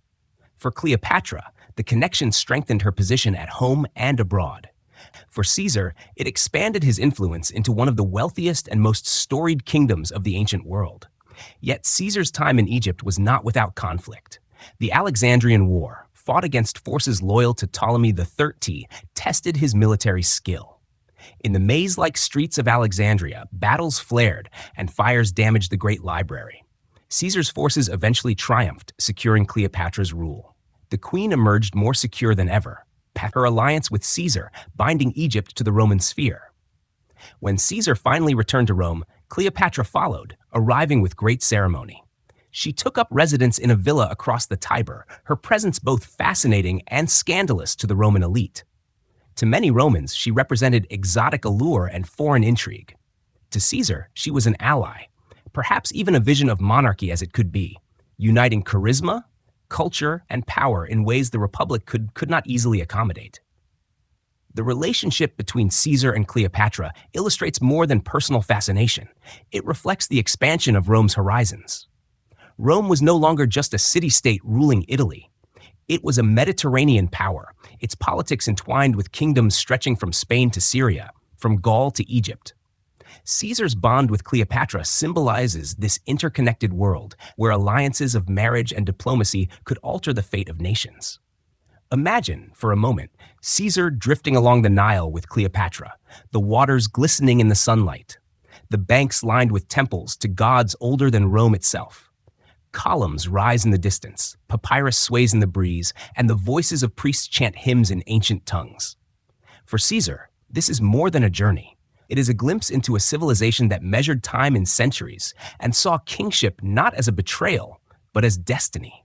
A: For Cleopatra, the connection strengthened her position at home and abroad. For Caesar, it expanded his influence into one of the wealthiest and most storied kingdoms of the ancient world. Yet Caesar's time in Egypt was not without conflict. The Alexandrian War, fought against forces loyal to Ptolemy XIII, tested his military skill. In the maze-like streets of Alexandria, battles flared and fires damaged the great library. Caesar's forces eventually triumphed, securing Cleopatra's rule. The queen emerged more secure than ever, her alliance with Caesar binding Egypt to the Roman sphere. When Caesar finally returned to Rome, Cleopatra followed, arriving with great ceremony. She took up residence in a villa across the Tiber, her presence both fascinating and scandalous to the Roman elite. To many Romans, she represented exotic allure and foreign intrigue. To Caesar, she was an ally, perhaps even a vision of monarchy as it could be, uniting charisma, culture, and power in ways the Republic could not easily accommodate. The relationship between Caesar and Cleopatra illustrates more than personal fascination. It reflects the expansion of Rome's horizons. Rome was no longer just a city-state ruling Italy. It was a Mediterranean power, its politics entwined with kingdoms stretching from Spain to Syria, from Gaul to Egypt. Caesar's bond with Cleopatra symbolizes this interconnected world where alliances of marriage and diplomacy could alter the fate of nations. Imagine, for a moment, Caesar drifting along the Nile with Cleopatra, the waters glistening in the sunlight, the banks lined with temples to gods older than Rome itself. Columns rise in the distance, papyrus sways in the breeze, and the voices of priests chant hymns in ancient tongues. For Caesar, this is more than a journey. It is a glimpse into a civilization that measured time in centuries and saw kingship not as a betrayal, but as destiny.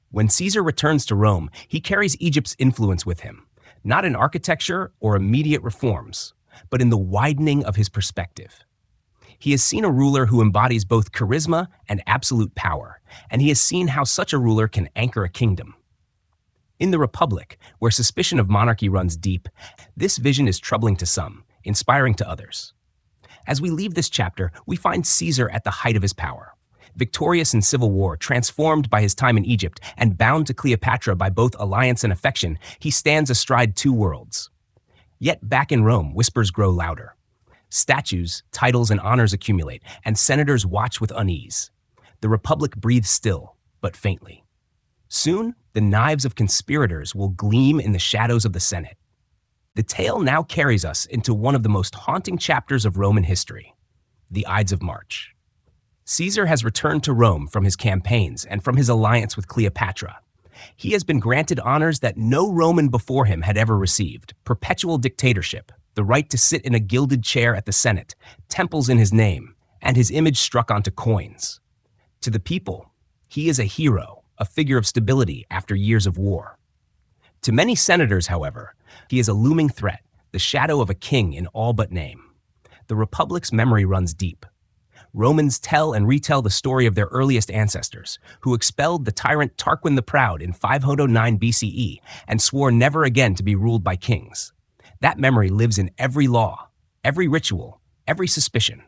A: When Caesar returns to Rome, he carries Egypt's influence with him, not in architecture or immediate reforms, but in the widening of his perspective. He has seen a ruler who embodies both charisma and absolute power, and he has seen how such a ruler can anchor a kingdom. In the Republic, where suspicion of monarchy runs deep, this vision is troubling to some, inspiring to others. As we leave this chapter, we find Caesar at the height of his power. Victorious in civil war, transformed by his time in Egypt, and bound to Cleopatra by both alliance and affection, he stands astride two worlds. Yet back in Rome, whispers grow louder. Statues, titles, and honors accumulate, and senators watch with unease. The Republic breathes still, but faintly. Soon, the knives of conspirators will gleam in the shadows of the Senate. The tale now carries us into one of the most haunting chapters of Roman history, the Ides of March. Caesar has returned to Rome from his campaigns and from his alliance with Cleopatra. He has been granted honors that no Roman before him had ever received: perpetual dictatorship, the right to sit in a gilded chair at the Senate, temples in his name, and his image struck onto coins. To the people, he is a hero, a figure of stability after years of war. To many senators, however, he is a looming threat, the shadow of a king in all but name. The Republic's memory runs deep. Romans tell and retell the story of their earliest ancestors, who expelled the tyrant Tarquin the Proud in 509 BCE and swore never again to be ruled by kings. That memory lives in every law, every ritual, every suspicion.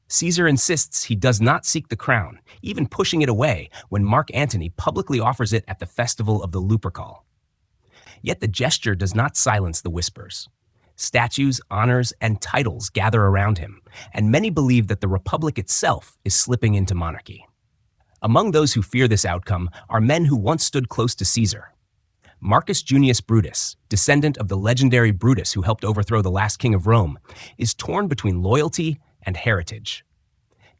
A: Caesar insists he does not seek the crown, even pushing it away when Mark Antony publicly offers it at the festival of the Lupercal. Yet the gesture does not silence the whispers. Statues, honors, and titles gather around him, and many believe that the Republic itself is slipping into monarchy. Among those who fear this outcome are men who once stood close to Caesar. Marcus Junius Brutus, descendant of the legendary Brutus who helped overthrow the last king of Rome, is torn between loyalty and heritage.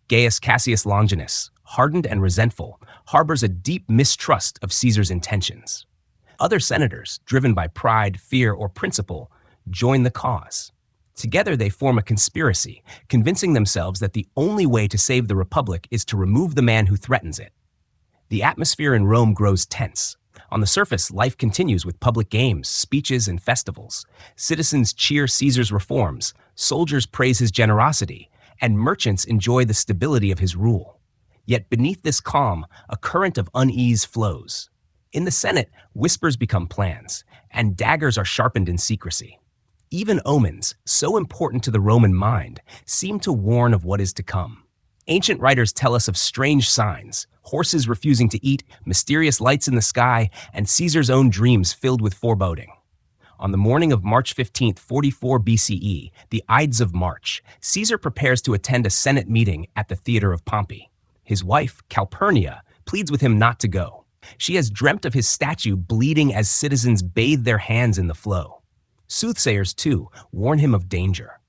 A: Gaius Cassius Longinus, hardened and resentful, harbors a deep mistrust of Caesar's intentions. Other senators, driven by pride, fear, or principle, join the cause. Together they form a conspiracy, convincing themselves that the only way to save the Republic is to remove the man who threatens it. The atmosphere in Rome grows tense. On the surface, life continues with public games, speeches, and festivals. Citizens cheer Caesar's reforms, soldiers praise his generosity, and merchants enjoy the stability of his rule. Yet beneath this calm, a current of unease flows. In the Senate, whispers become plans, and daggers are sharpened in secrecy. Even omens, so important to the Roman mind, seem to warn of what is to come. Ancient writers tell us of strange signs, horses refusing to eat, mysterious lights in the sky, and Caesar's own dreams filled with foreboding. On the morning of March 15th, 44 BCE, the Ides of March, Caesar prepares to attend a Senate meeting at the Theater of Pompey. His wife, Calpurnia, pleads with him not to go. She has dreamt of his statue bleeding as citizens bathe their hands in the flow. Soothsayers, too, warn him of danger.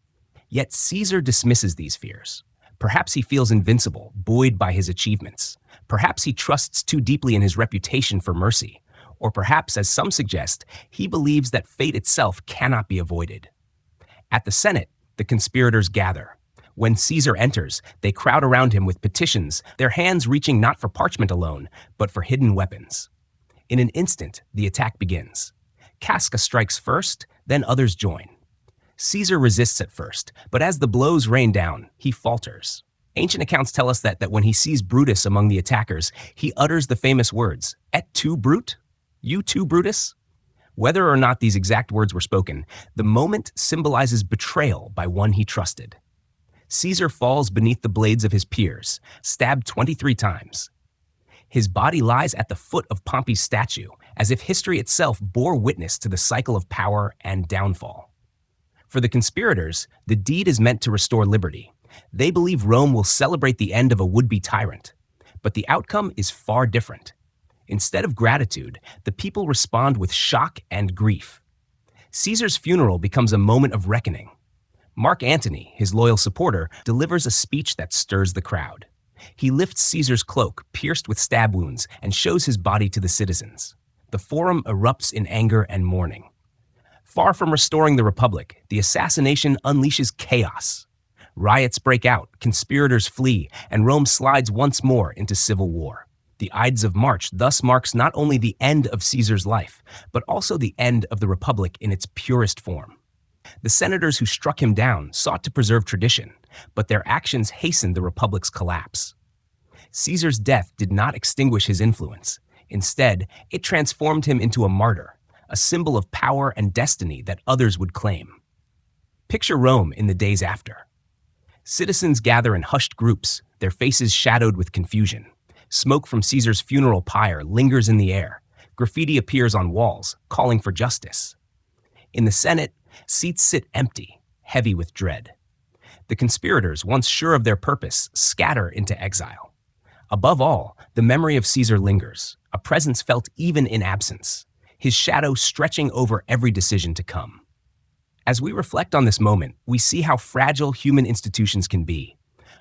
A: Yet Caesar dismisses these fears. Perhaps he feels invincible, buoyed by his achievements. Perhaps he trusts too deeply in his reputation for mercy. Or perhaps, as some suggest, he believes that fate itself cannot be avoided. At the Senate, the conspirators gather. When Caesar enters, they crowd around him with petitions, their hands reaching not for parchment alone, but for hidden weapons. In an instant, the attack begins. Casca strikes first, then others join. Caesar resists at first, but as the blows rain down, he falters. Ancient accounts tell us that when he sees Brutus among the attackers, he utters the famous words, "Et tu, Brute? You too, Brutus?" Whether or not these exact words were spoken, the moment symbolizes betrayal by one he trusted. Caesar falls beneath the blades of his peers, stabbed 23 times. His body lies at the foot of Pompey's statue, as if history itself bore witness to the cycle of power and downfall. For the conspirators, the deed is meant to restore liberty. They believe Rome will celebrate the end of a would-be tyrant. But the outcome is far different. Instead of gratitude, the people respond with shock and grief. Caesar's funeral becomes a moment of reckoning. Mark Antony, his loyal supporter, delivers a speech that stirs the crowd. He lifts Caesar's cloak, pierced with stab wounds, and shows his body to the citizens. The forum erupts in anger and mourning. Far from restoring the Republic, the assassination unleashes chaos. Riots break out, conspirators flee, and Rome slides once more into civil war. The Ides of March thus marks not only the end of Caesar's life, but also the end of the Republic in its purest form. The senators who struck him down sought to preserve tradition, but their actions hastened the Republic's collapse. Caesar's death did not extinguish his influence. Instead, it transformed him into a martyr, a symbol of power and destiny that others would claim. Picture Rome in the days after. Citizens gather in hushed groups, their faces shadowed with confusion. Smoke from Caesar's funeral pyre lingers in the air. Graffiti appears on walls, calling for justice. In the Senate, seats sit empty, heavy with dread. The conspirators, once sure of their purpose, scatter into exile. Above all, the memory of Caesar lingers, a presence felt even in absence, his shadow stretching over every decision to come. As we reflect on this moment, we see how fragile human institutions can be.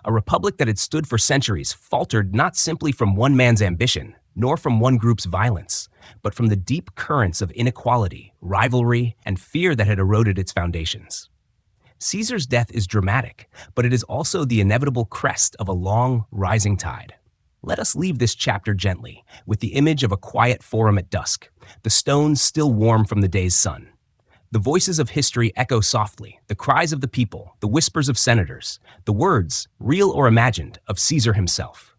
A: A republic that had stood for centuries faltered not simply from one man's ambition, nor from one group's violence, but from the deep currents of inequality, rivalry, and fear that had eroded its foundations. Caesar's death is dramatic, but it is also the inevitable crest of a long, rising tide. Let us leave this chapter gently, with the image of a quiet forum at dusk, the stones still warm from the day's sun. The voices of history echo softly, the cries of the people, the whispers of senators, the words, real or imagined, of Caesar himself.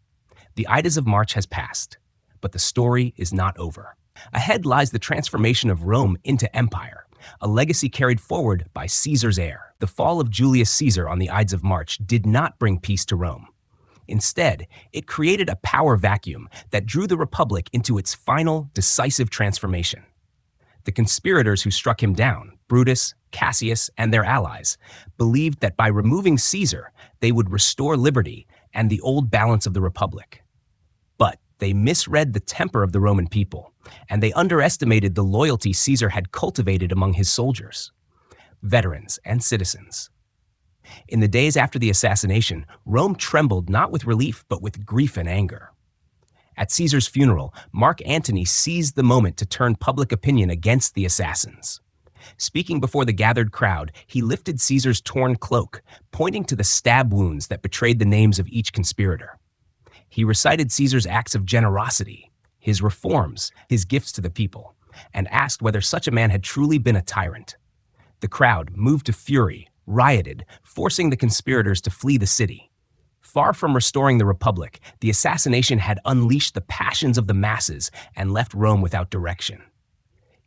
A: The Ides of March has passed, but the story is not over. Ahead lies the transformation of Rome into empire, a legacy carried forward by Caesar's heir. The fall of Julius Caesar on the Ides of March did not bring peace to Rome. Instead, it created a power vacuum that drew the Republic into its final, decisive transformation. The conspirators who struck him down, Brutus, Cassius, and their allies, believed that by removing Caesar, they would restore liberty and the old balance of the Republic. But they misread the temper of the Roman people, and they underestimated the loyalty Caesar had cultivated among his soldiers, veterans, and citizens. In the days after the assassination, Rome trembled not with relief, but with grief and anger. At Caesar's funeral, Mark Antony seized the moment to turn public opinion against the assassins. Speaking before the gathered crowd, he lifted Caesar's torn cloak, pointing to the stab wounds that betrayed the names of each conspirator. He recited Caesar's acts of generosity, his reforms, his gifts to the people, and asked whether such a man had truly been a tyrant. The crowd, moved to fury, rioted, forcing the conspirators to flee the city. Far from restoring the Republic, the assassination had unleashed the passions of the masses and left Rome without direction.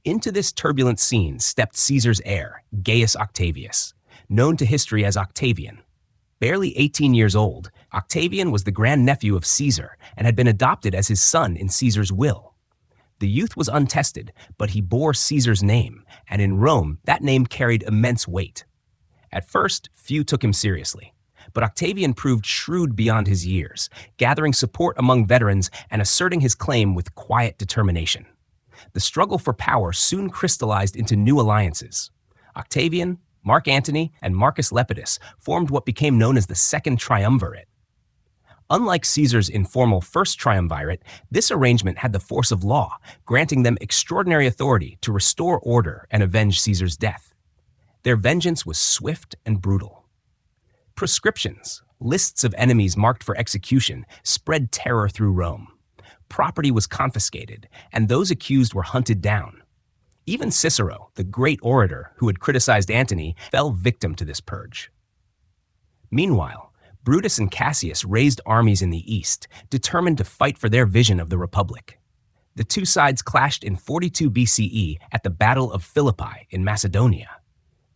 A: Into this turbulent scene stepped Caesar's heir, Gaius Octavius, known to history as Octavian. Barely 18 years old, Octavian was the grandnephew of Caesar and had been adopted as his son in Caesar's will. The youth was untested, but he bore Caesar's name, and in Rome, that name carried immense weight. At first, few took him seriously, but Octavian proved shrewd beyond his years, gathering support among veterans and asserting his claim with quiet determination. The struggle for power soon crystallized into new alliances. Octavian, Mark Antony, and Marcus Lepidus formed what became known as the Second Triumvirate. Unlike Caesar's informal First Triumvirate, this arrangement had the force of law, granting them extraordinary authority to restore order and avenge Caesar's death. Their vengeance was swift and brutal. Proscriptions, lists of enemies marked for execution, spread terror through Rome. Property was confiscated, and those accused were hunted down. Even Cicero, the great orator who had criticized Antony, fell victim to this purge. Meanwhile, Brutus and Cassius raised armies in the east, determined to fight for their vision of the Republic. The two sides clashed in 42 BCE at the Battle of Philippi in Macedonia.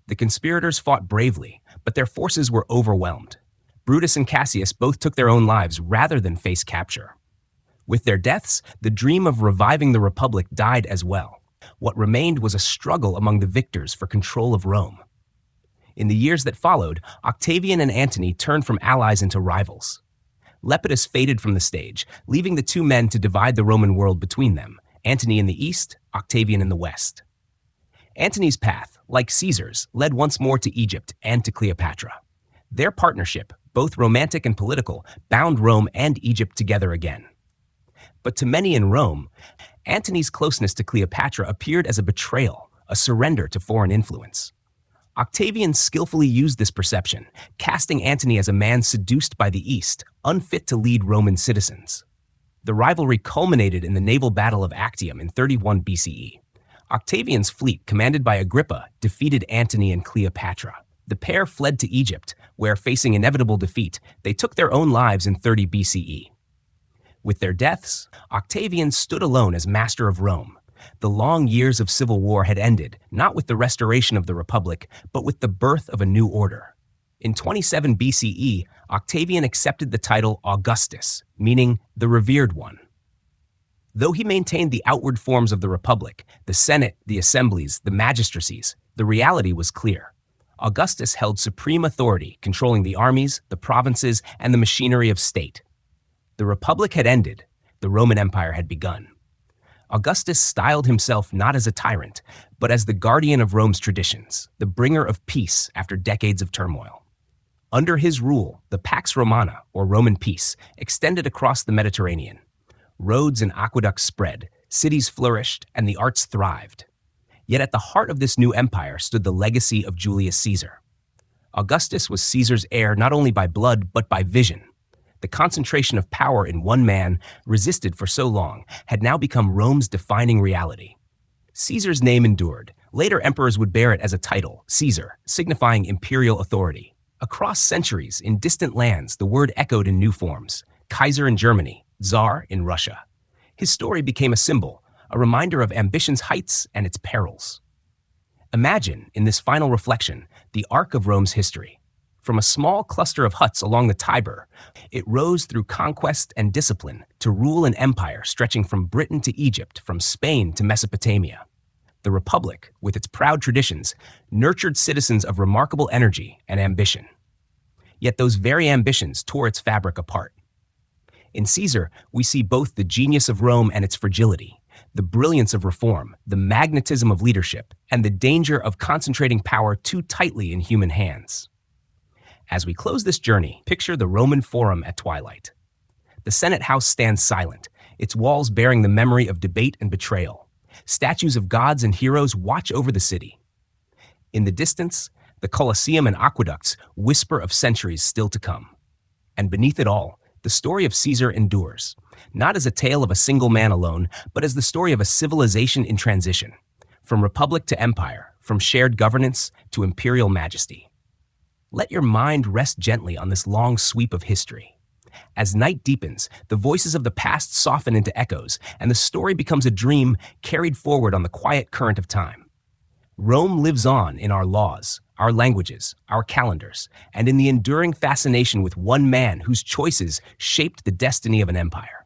A: The conspirators fought bravely, but their forces were overwhelmed. Brutus and Cassius both took their own lives rather than face capture. With their deaths, the dream of reviving the Republic died as well. What remained was a struggle among the victors for control of Rome. In the years that followed, Octavian and Antony turned from allies into rivals. Lepidus faded from the stage, leaving the two men to divide the Roman world between them, Antony in the east, Octavian in the west. Antony's path, like Caesar's, led once more to Egypt and to Cleopatra. Their partnership, both romantic and political, bound Rome and Egypt together again. But to many in Rome, Antony's closeness to Cleopatra appeared as a betrayal, a surrender to foreign influence. Octavian skillfully used this perception, casting Antony as a man seduced by the East, unfit to lead Roman citizens. The rivalry culminated in the naval battle of Actium in 31 BCE. Octavian's fleet, commanded by Agrippa, defeated Antony and Cleopatra. The pair fled to Egypt, where, facing inevitable defeat, they took their own lives in 30 BCE. With their deaths, Octavian stood alone as master of Rome. The long years of civil war had ended, not with the restoration of the Republic, but with the birth of a new order. In 27 BCE, Octavian accepted the title Augustus, meaning the revered one. Though he maintained the outward forms of the Republic, the Senate, the assemblies, the magistracies, the reality was clear. Augustus held supreme authority, controlling the armies, the provinces, and the machinery of state. The Republic had ended, the Roman Empire had begun. Augustus styled himself not as a tyrant, but as the guardian of Rome's traditions, the bringer of peace after decades of turmoil. Under his rule, the Pax Romana, or Roman peace, extended across the Mediterranean. Roads and aqueducts spread, cities flourished, and the arts thrived. Yet at the heart of this new empire stood the legacy of Julius Caesar. Augustus was Caesar's heir not only by blood, but by vision. The concentration of power in one man, resisted for so long, had now become Rome's defining reality. Caesar's name endured. Later emperors would bear it as a title, Caesar, signifying imperial authority. Across centuries, in distant lands, the word echoed in new forms. Kaiser in Germany, Tsar in Russia. His story became a symbol, a reminder of ambition's heights and its perils. Imagine, in this final reflection, the arc of Rome's history. From a small cluster of huts along the Tiber, it rose through conquest and discipline to rule an empire stretching from Britain to Egypt, from Spain to Mesopotamia. The Republic, with its proud traditions, nurtured citizens of remarkable energy and ambition. Yet those very ambitions tore its fabric apart. In Caesar, we see both the genius of Rome and its fragility, the brilliance of reform, the magnetism of leadership, and the danger of concentrating power too tightly in human hands. As we close this journey, picture the Roman Forum at twilight. The Senate House stands silent, its walls bearing the memory of debate and betrayal. Statues of gods and heroes watch over the city. In the distance, the Colosseum and aqueducts whisper of centuries still to come. And beneath it all, the story of Caesar endures, not as a tale of a single man alone, but as the story of a civilization in transition, from republic to empire, from shared governance to imperial majesty. Let your mind rest gently on this long sweep of history. As night deepens, the voices of the past soften into echoes, and the story becomes a dream carried forward on the quiet current of time. Rome lives on in our laws, our languages, our calendars, and in the enduring fascination with one man whose choices shaped the destiny of an empire.